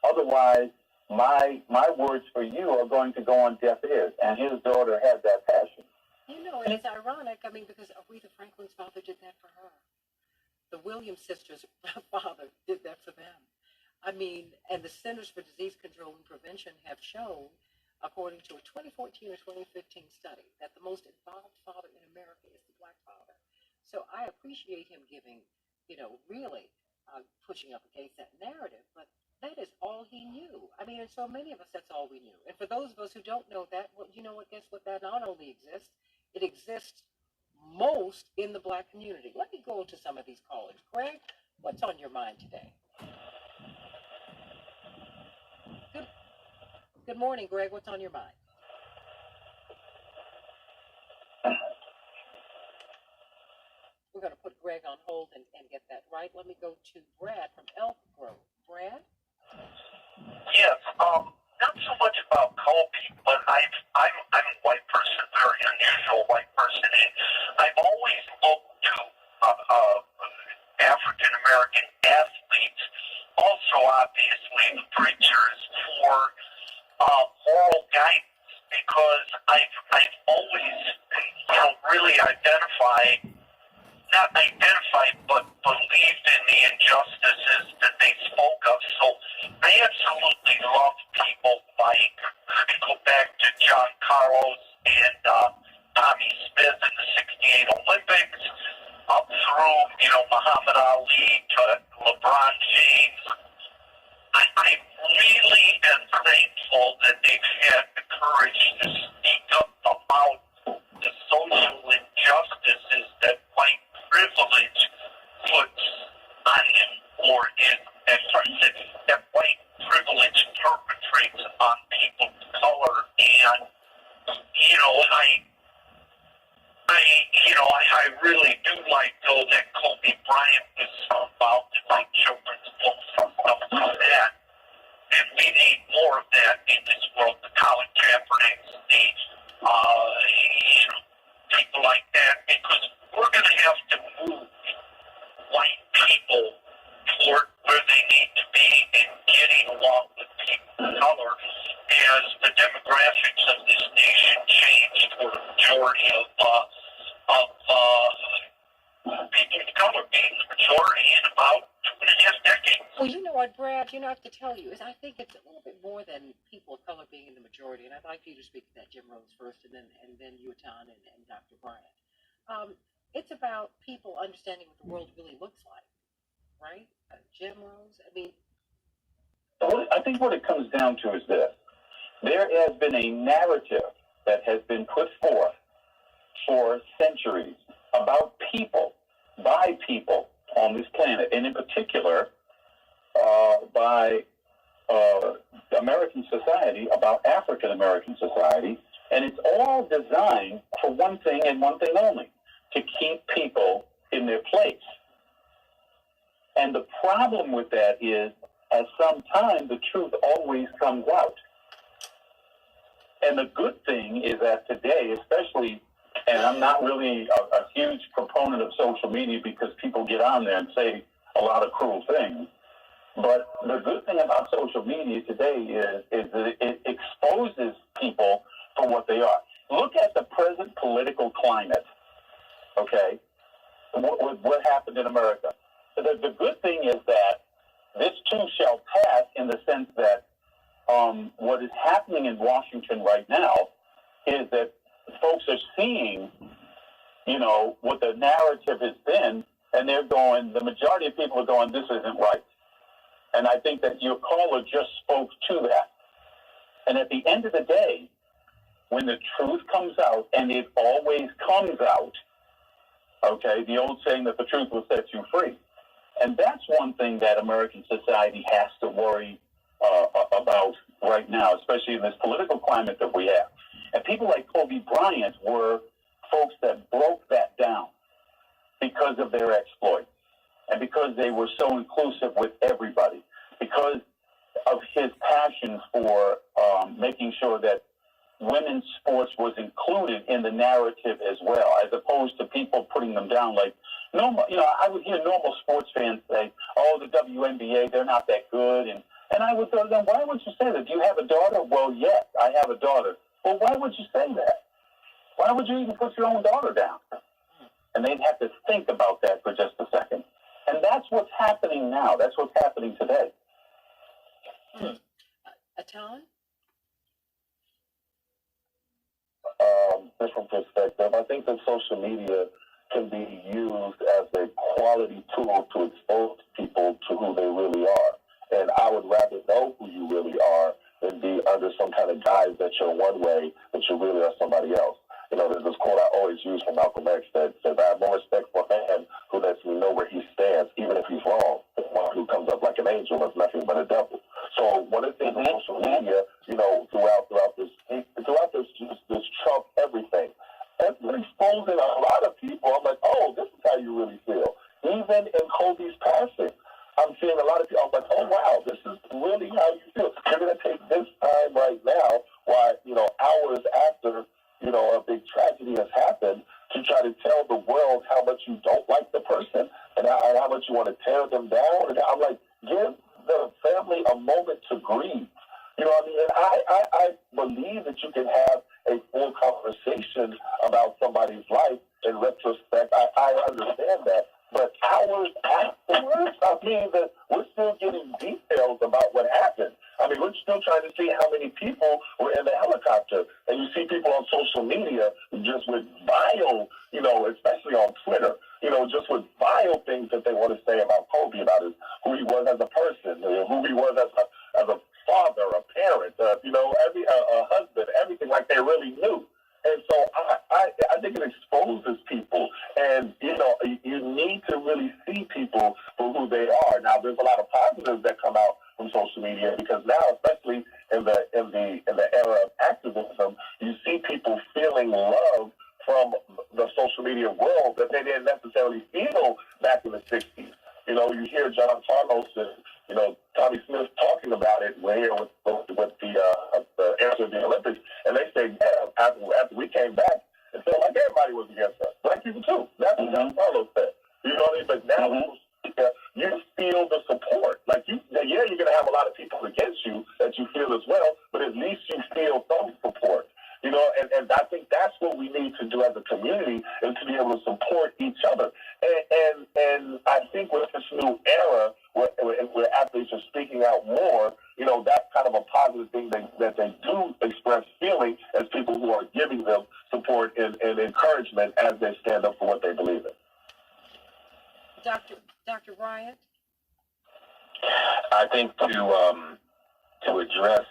Otherwise, my words for you are going to go on deaf ears. And his daughter had that passion. And it's ironic, because Aretha Franklin's father did that for her. The Williams sisters' father did that for them. And the Centers for Disease Control and Prevention have shown, according to a 2014 or 2015 study, that the most involved father in America is the black father. So I appreciate him giving, really pushing up against that narrative, but that is all he knew. And so many of us, that's all we knew. And for those of us who don't know that, well, you know what, guess what, that not only exists, it exists most in the black community. Let me go to some of these callers. Greg, what's on your mind today? Good morning, Greg. What's on your mind? We're going to put Greg on hold and get that right. Let me go to Brad from Elk Grove. Brad? Yes, not so much about Kobe, but I'm a white person, very unusual white person, and I've always looked to African American athletes, also obviously the preachers, for moral guidance, because I've always really but believed in the injustices that they spoke of. So I absolutely love people like, go back to John Carlos and Tommy Smith in the '68 Olympics, up through, Muhammad Ali to LeBron James. I really am thankful that they've had the courage to speak up about the social injustices that white privilege puts on them, or that white privilege perpetrates on people of color. And I really do like, though, that Kobe Bryant was involved in like children's books and stuff like that. And we need more of that in this world. The Colin Kaepernicks, people like that, because we're going to have to move white people toward where they need to be and getting along with people of color as the demographics of this nation change toward a majority of people of color being the majority in about 2.5 decades. Well, you know what, Brad, I have to tell you, is I think it's a little bit more than people of color being in the majority, and I'd like you to speak to that, Jim Rose, first, and then you, Tan, and Dr. Bryant. It's about people understanding what the world really looks like, right? Jim Rose, I think what it comes down to is this. There has been a narrative that has been put forth for centuries about people, by people on this planet, and in particular by American society, about African American society, and it's all designed for one thing and one thing only, to keep people in their place. And the problem with that is, at some time, the truth always comes out. And the good thing is that today, especially, and I'm not really a huge proponent of social media because people get on there and say a lot of cruel things. But the good thing about social media today is that it exposes people for what they are. Look at the present political climate, okay, what happened in America. The good thing is that this too shall pass in the sense that what is happening in Washington right now is that folks are seeing, what the narrative has been, and they're going, the majority of people are going, this isn't right. And I think that your caller just spoke to that. And at the end of the day, when the truth comes out, and it always comes out, okay, the old saying that the truth will set you free. And that's one thing that American society has to worry about right now, especially in this political climate that we have. And people like Kobe Bryant were folks that broke that down because of their exploits and because they were so inclusive with everybody, because of his passion for making sure that women's sports was included in the narrative as well, as opposed to people putting them down like normal. I would hear normal sports fans say, "Oh, the WNBA, they're not that good," and I would go to them, "Why would you say that? Do you have a daughter?" "Well, yes, I have a daughter." "Well, why would you say that? Why would you even put your own daughter down?" And they'd have to think about that for just a second. And that's what's happening now. That's what's happening today. Atan? Different perspective. I think that social media can be used as a quality tool to expose people to who they really are. And I would rather know who you really are than be under some kind of guise that you're one way, but you really are somebody else. There's this quote I always use from Malcolm X that says, "I have more respect for a man who lets me know where he stands, even if he's wrong, than one who comes up like an angel is nothing but a devil." So one of the things on social media, throughout this Trump everything, that's been exposing a lot of people. I'm like, oh, this is how you really feel. Even in Kobe's passing, I'm seeing a lot of people. I'm like, oh wow, this is really how you feel. You're gonna take this time right now, while hours after a big tragedy has happened, to try to tell the world how much you don't like the person and how much you want to tear them down. And I'm like, give the family a moment to grieve. You know what I mean? And I believe that you can have a full conversation about somebody's life in retrospect. I understand that. But hours afterwards, we're still getting details about what happened. We're still trying to see how many people were in the helicopter. And you see people on social media just with vile, especially on Twitter, just with vile things that they want to say about Kobe, about who he was as a person, who he was as a father, a parent, a husband, everything like they really knew. And so I think it exposes people, and you need to really see people for who they are. Now, there's a lot of positives that come out from social media, because now, especially in the era of activism, you see people feeling love from the social media world that they didn't necessarily feel back in the 60s. You hear John Carlos and Tommy Smith talking about it here with the answer of the Olympics, and they say, yeah, after we came back, it felt like everybody was against us. Black people too. That's what John Carlos said. You know what I mean? But now you feel the support. Like you're gonna have a lot of people against you that you feel as well, but at least you feel some support. And I think that's what we need to do as a community, is to be able to support each other. And I think with this new era, where athletes are speaking out more, that's kind of a positive thing that they do express feeling as people who are giving them support and encouragement as they stand up for what they believe in. Dr. Bryant? I think to address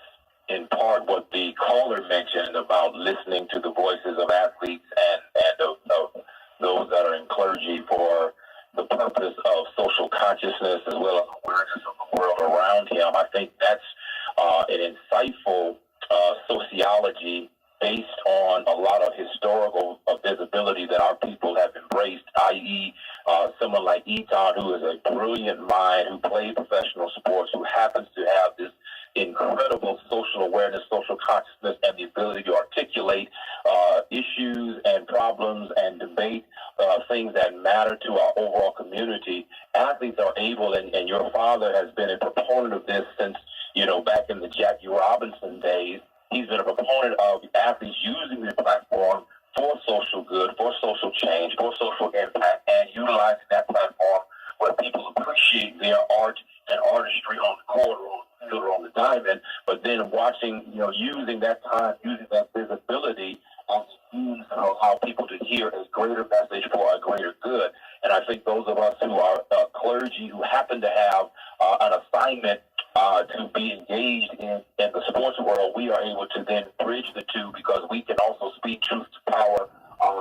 in part what the caller mentioned about listening to the voices of athletes and of those that are in clergy for the purpose of social consciousness as well as awareness of the world around him. I think that's an insightful sociology based on a lot of historical visibility that our people have embraced, i.e. Someone like Eton, who is a brilliant mind, who played professional sports, who happens to have this incredible social awareness, social consciousness, and the ability to articulate issues and problems and debate things that matter to our overall community. Athletes are able, and your father has been a proponent of this since, back in the Jackie Robinson days. He's been a proponent of athletes using the platform for social good, for social change, for social impact, and utilizing that platform where people appreciate their art and artistry on the court or on the field or on the diamond, but then watching, using that time, using that visibility as means to allow people to hear a greater message for a greater good. And I think those of us who are clergy, who happen to have an assignment to be engaged in the sports world, we are able to then bridge the two, because we can also speak truth to power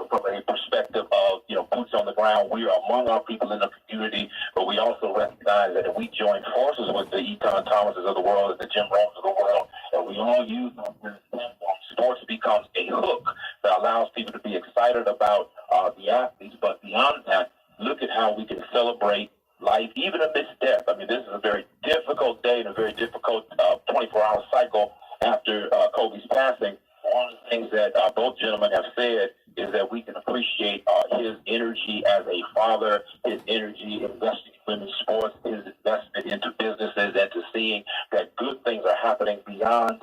from a perspective of, boots on the ground. We are among our people in the community, but we also recognize that if we join forces with the Eton Thomases of the world and the Jim Rohns of the world, and we all use our platform, sports becomes a hook that allows people to be excited about the athletes. But beyond that, look at how we can celebrate life, even amidst death. I mean, this is a very difficult day and a very difficult 24-hour cycle after Kobe's passing. One of the things that both gentlemen have said is that we can appreciate his energy as a father, his energy investing in women's sports, his investment into businesses, and to seeing that good things are happening beyond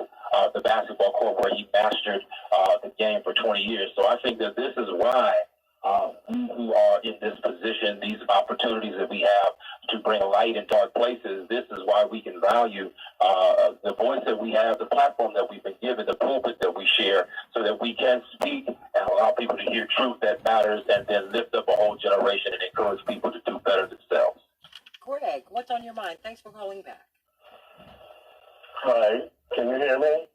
the basketball court where he mastered the game for 20 years. So I think that this is why we who are in this position, these opportunities that we have to bring light in dark places, this is why we can value the voice that we have, the platform that we've been given, the pulpit that we share, so that we can speak and allow people to hear truth that matters, and then lift up a whole generation and encourage people to do better themselves. Greg, what's on your mind? Thanks for calling back. Hi, can you hear me?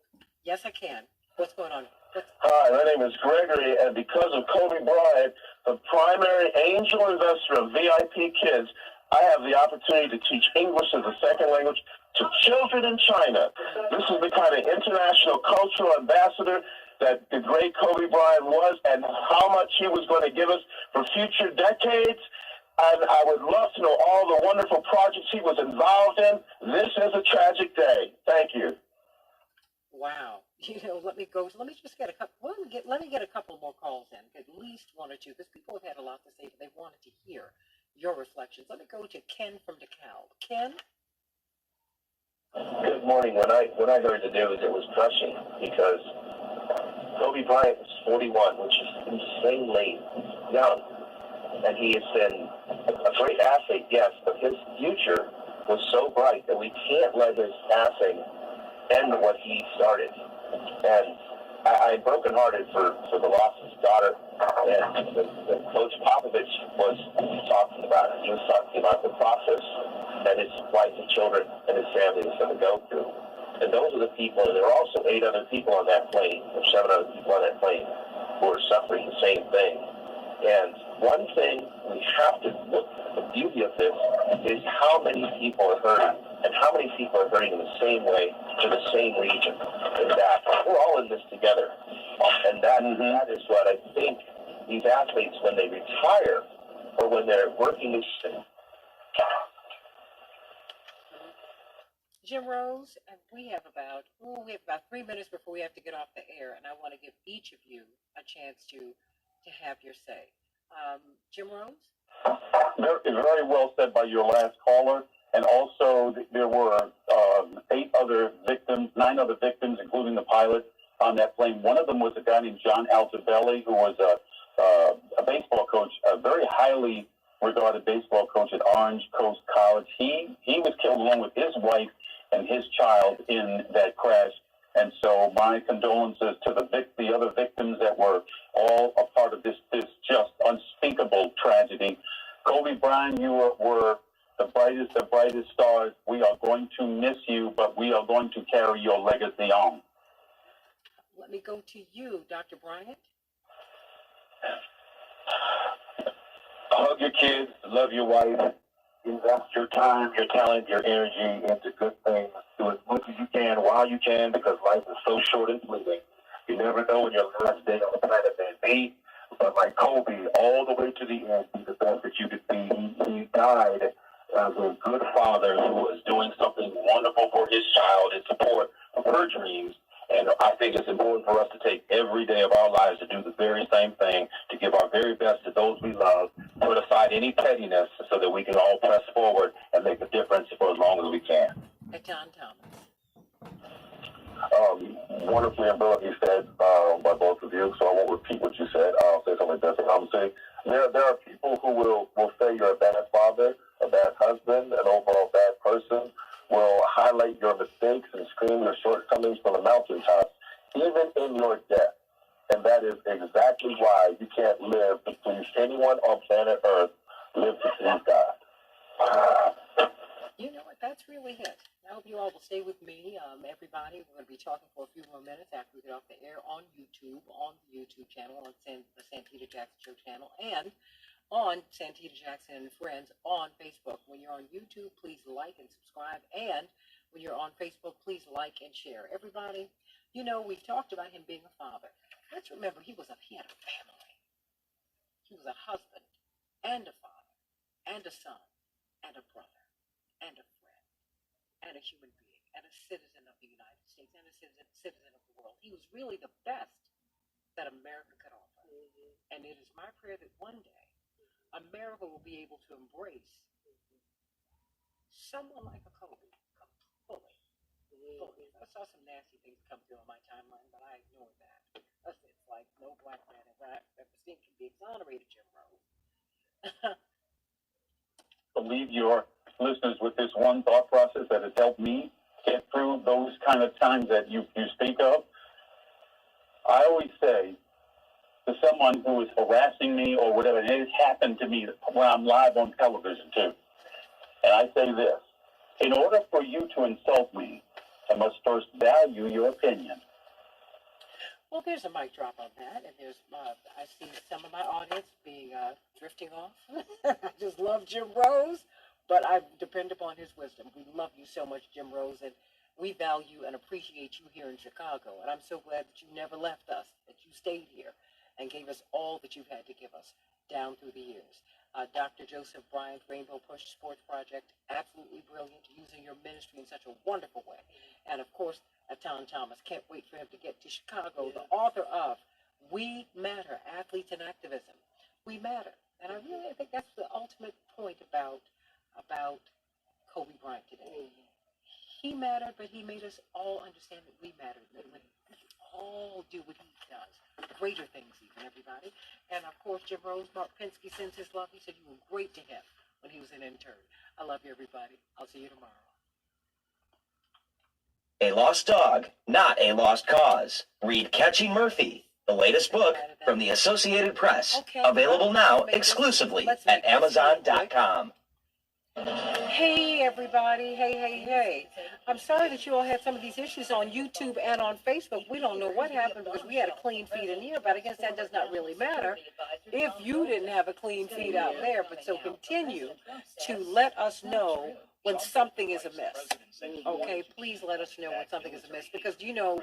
Yes, I can. What's going on? Hi, my name is Gregory, and because of Kobe Bryant, the primary angel investor of VIP Kids, I have the opportunity to teach English as a second language to children in China. This is the kind of international cultural ambassador that the great Kobe Bryant was, and how much he was going to give us for future decades. And I would love to know all the wonderful projects he was involved in. This is a tragic day. Thank you. Wow. Let me just get a couple. Let me get a couple more calls in, at least one or two, because people have had a lot to say, but they wanted to hear your reflections. Let me go to Ken from DeKalb. Ken? Good morning. When I heard the news, it was crushing, because Kobe Bryant was 41, which is insanely young, and he has been a great athlete, yes, but his future was so bright that we can't let his passing end what he started. And I'm brokenhearted for the loss of his daughter, and the Coach Popovich was talking about it. He was talking about the process that his wife and children and his family was going to go through. And those are the people, and there were also 8 other people on that plane, or 7 other people on that plane, who were suffering the same thing. And one thing we have to look at, the beauty of this, is how many people are hurting, and how many people are hurting in the same way, to the same region. And that we're all in this together. And that is what I think these athletes, when they retire, or when they're working this thing. Jim Rose, and we have about 3 minutes before we have to get off the air, and I want to give each of you a chance to have your say. Jim Rose? Very well said by your last caller. And also, there were 9 other victims, including the pilot on that plane. One of them was a guy named John Altobelli, who was a baseball coach, a very highly regarded baseball coach at Orange Coast College. He was killed along with his wife and his child in that crash. And so my condolences to the other victims that were all a part of this just unspeakable tragedy. Kobe Bryant, you were the brightest stars. We are going to miss you, but we are going to carry your legacy on. Let me go to you, Dr. Bryant. Hug your kids, love your wife, invest your time, your talent, your energy into good things. Do as much as you can while you can, because life is so short and fleeting. You never know when your last day on the planet may be. But like Kobe, all the way to the end, be the best that you could be. He died as a good father who was doing something wonderful for his child in support think it's important for us to take every day of our lives to do the very same thing, to give our very best to those we love, put aside any pettiness so that we can all press forward and make a difference for as long as we can. John Thomas. Wonderfully and brilliantly said by both of you, so I won't repeat what you said. I'll say something different. I'm saying there are people who will say you're a bad father, a bad husband, an overall bad person, will highlight your mistakes and scream your shortcomings from the mountaintops, even in your death. And that is exactly why you can't live to please anyone on planet Earth. Live to please God. You know what? That's really it. I hope you all will stay with me. Everybody, we're going to be talking for a few more minutes after we get off the air on YouTube, on the YouTube channel, on the Santita Jackson Show channel, and on Santita Jackson and Friends on Facebook. When you're on YouTube, please like and subscribe. And when you're on Facebook, please like and share. Everybody, you know, we've talked about him being a father. Let's remember, he had a family. He was a husband and a father and a son and a brother and a friend and a human being and a citizen of the United States and a citizen of the world. He was really the best that America could offer. And it is my prayer that one day America will be able to embrace someone like a Kobe fully. I saw some nasty things come through on my timeline, but I ignored that. It's like no black man ever seen can be exonerated, Jim Rose. Leave your listeners with this one thought process that has helped me get through those kind of times that you speak of. I always say to someone who is harassing me or whatever, and it has happened to me when I'm live on television too, and I say this: in order for you to insult me, I must first value your opinion. Well, there's a mic drop on that, and there's I see some of my audience being drifting off. I just love Jim Rose, but I depend upon his wisdom. We love you so much, Jim Rose, and we value and appreciate you here in Chicago. And I'm so glad that you never left us, that you stayed here and gave us all that you've had to give us down through the years. Dr. Joseph Bryant, Rainbow Push Sports Project, absolutely brilliant, using your ministry in such a wonderful way. And, of course, Tom Thomas, can't wait for him to get to Chicago, the author of We Matter, Athletes and Activism. We matter. And I think that's the ultimate point about Kobe Bryant today. He mattered, but he made us all understand that we mattered, that we all do what he does. Greater things even, everybody. And, of course, Jim Rose, Mark Pinsky sends his love. He said you were great to him when he was an intern. I love you, everybody. I'll see you tomorrow. A lost dog, not a lost cause. Read Catching Murphy, the latest book from the Associated Press. Available now exclusively at Amazon.com. Hey, everybody. Hey. I'm sorry that you all had some of these issues on YouTube and on Facebook. We don't know what happened because we had a clean feed in here, but I guess that does not really matter if you didn't have a clean feed out there. But so continue to let us know when something is amiss. Okay, please let us know when something is amiss, because you know,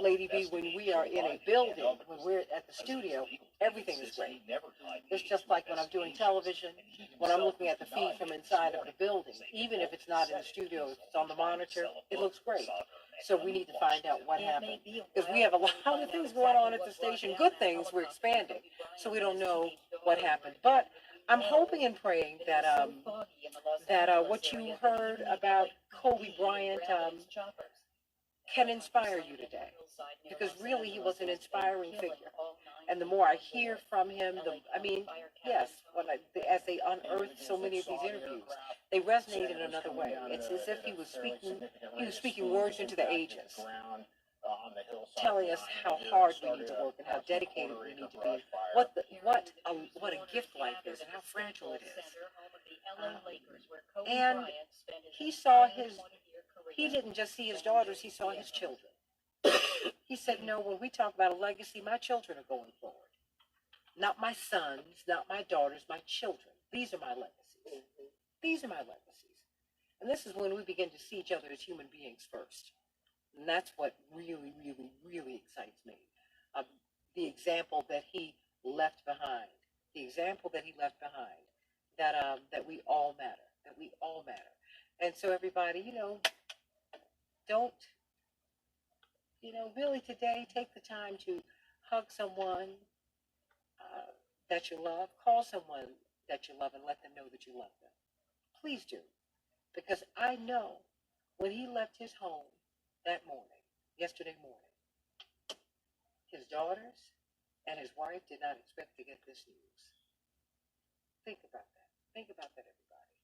Lady B, when we are in a building, when we're at the studio, everything is great. It's just like when I'm doing television, when I'm looking at the feed from inside of the building, even if it's not in the studio, if it's on the monitor, it looks great. So we need to find out what happened, because we have a lot of things going on at the station, good things, we're expanding, so we don't know what happened. But I'm hoping and praying that what you heard about Kobe Bryant can inspire you today, because really he was an inspiring figure. And the more I hear from him, yes, as they unearthed so many of these interviews, they resonate in another way. It's as if he was speaking words into the ages, telling us how hard we need to work and how dedicated we need to be. What a gift life is and how fragile it is. And he didn't just see his daughters, he saw his children. He said, no, when we talk about a legacy, my children are going forward. Not my sons, not my daughters, my children. These are my legacies. These are my legacies. And this is when we begin to see each other as human beings first. And that's what really, really, really excites me. The example that he left behind. The example that he left behind. That we all matter. That we all matter. And so everybody, don't You know, really today, take the time to hug someone that you love, call someone that you love and let them know that you love them. Please do. Because I know when he left his home that morning, yesterday morning, his daughters and his wife did not expect to get this news. Think about that. Think about that, everybody.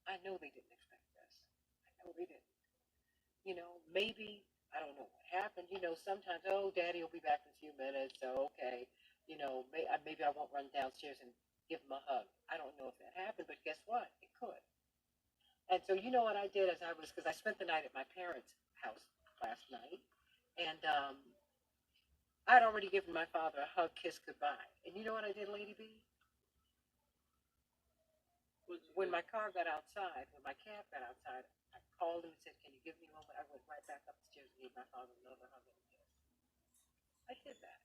I know they didn't expect this. I know they didn't. You know, maybe, I don't know what happened. You know, sometimes, oh, Daddy will be back in a few minutes, so okay. You know, maybe I won't run downstairs and give him a hug. I don't know if that happened, but guess what? It could. And so you know what I did because I spent the night at my parents' house last night, and I'd already given my father a hug, kiss, goodbye. And you know what I did, Lady B? When my car got outside, when my cab got outside, I called him and said, "Can you give me a moment?" I went right back upstairs and gave my father another hug and a kiss. I did that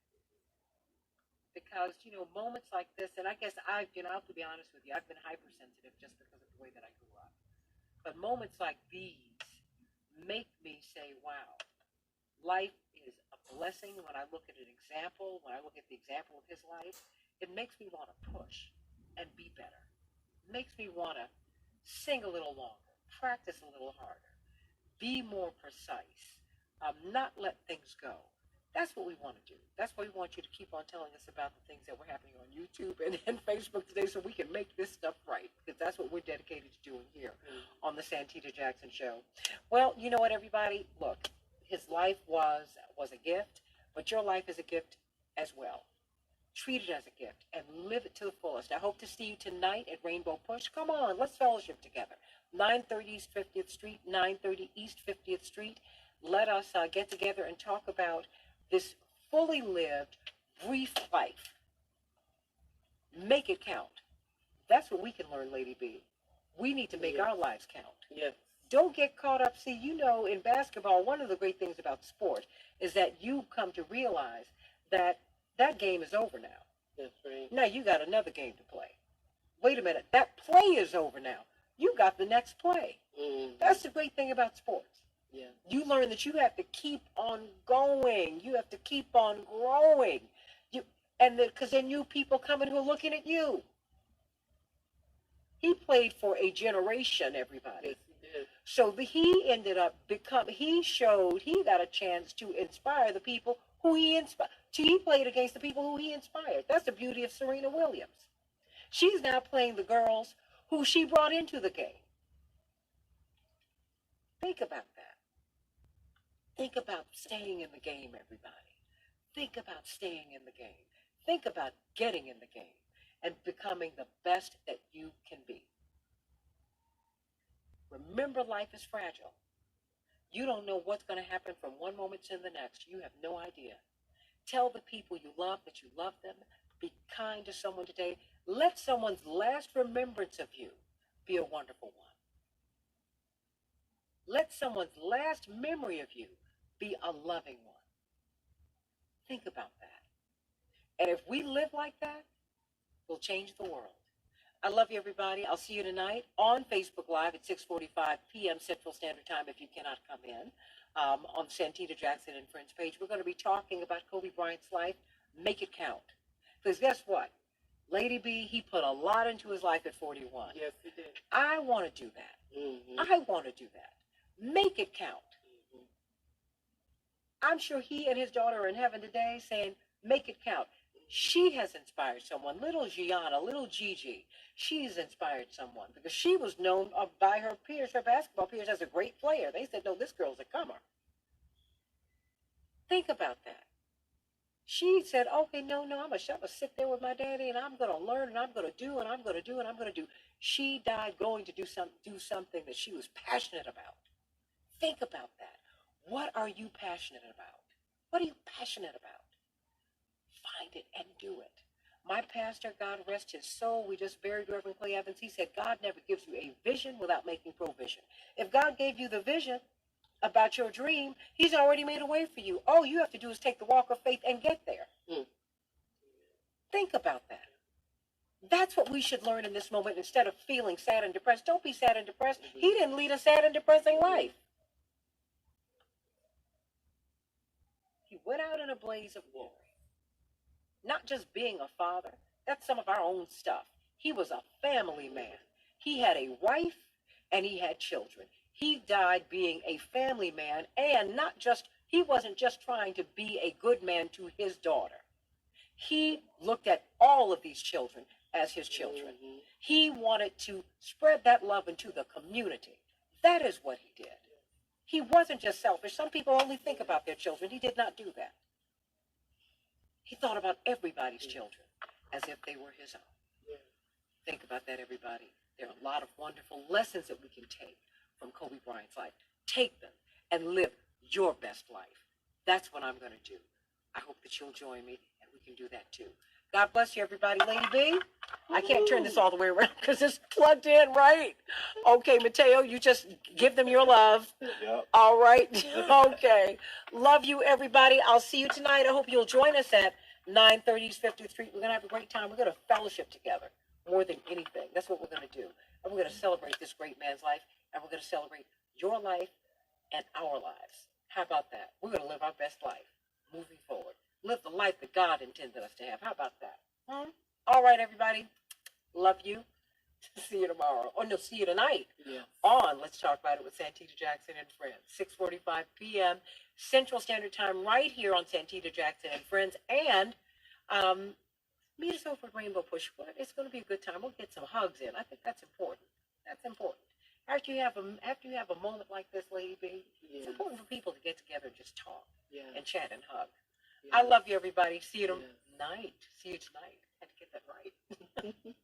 because you know moments like this, and I guess I have to be honest with you, I've been hypersensitive just because of the way that I grew up. But moments like these make me say, "Wow, life is a blessing." When I look at an example, when I look at the example of his life, it makes me want to push and be better. It makes me want to sing a little longer, practice a little harder, be more precise, not let things go. That's what we want to do. That's why we want you to keep on telling us about the things that were happening on YouTube and Facebook today so we can make this stuff right, because that's what we're dedicated to doing here on the Santita Jackson Show. Well, you know what, everybody? Look, his life was a gift, but your life is a gift as well. Treat it as a gift and live it to the fullest. I hope to see you tonight at Rainbow Push. Come on, let's fellowship together. 930 East 50th Street, 930 East 50th Street. Let us get together and talk about this fully lived, brief life. Make it count. That's what we can learn, Lady B. We need to make our lives count. Yes. Don't get caught up. See, you know, in basketball, one of the great things about sport is that you come to realize that that game is over now. That's right. Now you got another game to play. Wait a minute. That play is over now. You got the next play. Mm-hmm. That's the great thing about sports. Yeah. You learn that you have to keep on going. You have to keep on growing. Because there are new people coming who are looking at you. He played for a generation, everybody. Yes, he did. So he ended up he got a chance to inspire the people who he inspired. He played against the people who he inspired. That's the beauty of Serena Williams. She's now playing the girls who she brought into the game. Think about that. Think about staying in the game, everybody. Think about staying in the game. Think about getting in the game and becoming the best that you can be. Remember, life is fragile. You don't know what's going to happen from one moment to the next. You have no idea. Tell the people you love that you love them. Be kind to someone today. Let someone's last remembrance of you be a wonderful one. Let someone's last memory of you be a loving one. Think about that. And if we live like that, we'll change the world. I love you, everybody. I'll see you tonight on Facebook Live at 6:45 p.m. Central Standard Time if you cannot come in, on Santita Jackson and Friends page. We're going to be talking about Kobe Bryant's life. Make it count. Because guess what? Lady B, he put a lot into his life at 41. Yes, he did. I want to do that. Mm-hmm. I want to do that. Make it count. Mm-hmm. I'm sure he and his daughter are in heaven today saying, make it count. She has inspired someone. Little Gianna, little Gigi, she's inspired someone because she was known by her peers, her basketball peers, as a great player. They said, no, this girl's a comer. Think about that. She said, okay, no, I'm going to sit there with my daddy and I'm going to learn and I'm going to do and I'm going to do and I'm going to do. She died going to do something that she was passionate about. Think about that. What are you passionate about? What are you passionate about? Find it and do it. My pastor, God rest his soul, we just buried Reverend Clay Evans. He said, God never gives you a vision without making provision. If God gave you the vision about your dream, he's already made a way for you. All you have to do is take the walk of faith and get there. Think about that. That's what we should learn in this moment instead of feeling sad and depressed. Don't be sad and depressed. He didn't lead a sad and depressing life. went out in a blaze of glory. Not just being a father, that's some of our own stuff. He was a family man. He had a wife and he had children. He died being a family man, and he wasn't just trying to be a good man to his daughter. He looked at all of these children as his children. Mm-hmm. He wanted to spread that love into the community. That is what he did. He wasn't just selfish. Some people only think about their children. He did not do that. He thought about everybody's children as if they were his own. Think about that, everybody. There are a lot of wonderful lessons that we can take from Kobe Bryant's life. Take them and live your best life. That's what I'm going to do. I hope that you'll join me, and we can do that too. God bless you, everybody. Lady B, I can't turn this all the way around because it's plugged in, right? Okay, Mateo, you just give them your love. Yep. All right. Okay. Love you, everybody. I'll see you tonight. I hope you'll join us at 930 East 50th Street. We're going to have a great time. We're going to fellowship together more than anything. That's what we're going to do. And we're going to celebrate this great man's life, and we're going to celebrate your life and our lives. How about that? We're going to live our best life moving forward. Live the life that God intended us to have. How about that? All right, everybody. Love you. See you tomorrow. Oh, no, see you tonight. Yeah. On Let's Talk About It with Santita Jackson and Friends. 6:45 p.m. Central Standard Time right here on Santita Jackson and Friends. And meet us over at Rainbow Pushfoot. It's going to be a good time. We'll get some hugs in. I think that's important. That's important. After you have a moment like this, Lady B, it's important for people to get together and just talk and chat and hug. I love you, everybody. See you tonight. See you tonight. I had to get that right.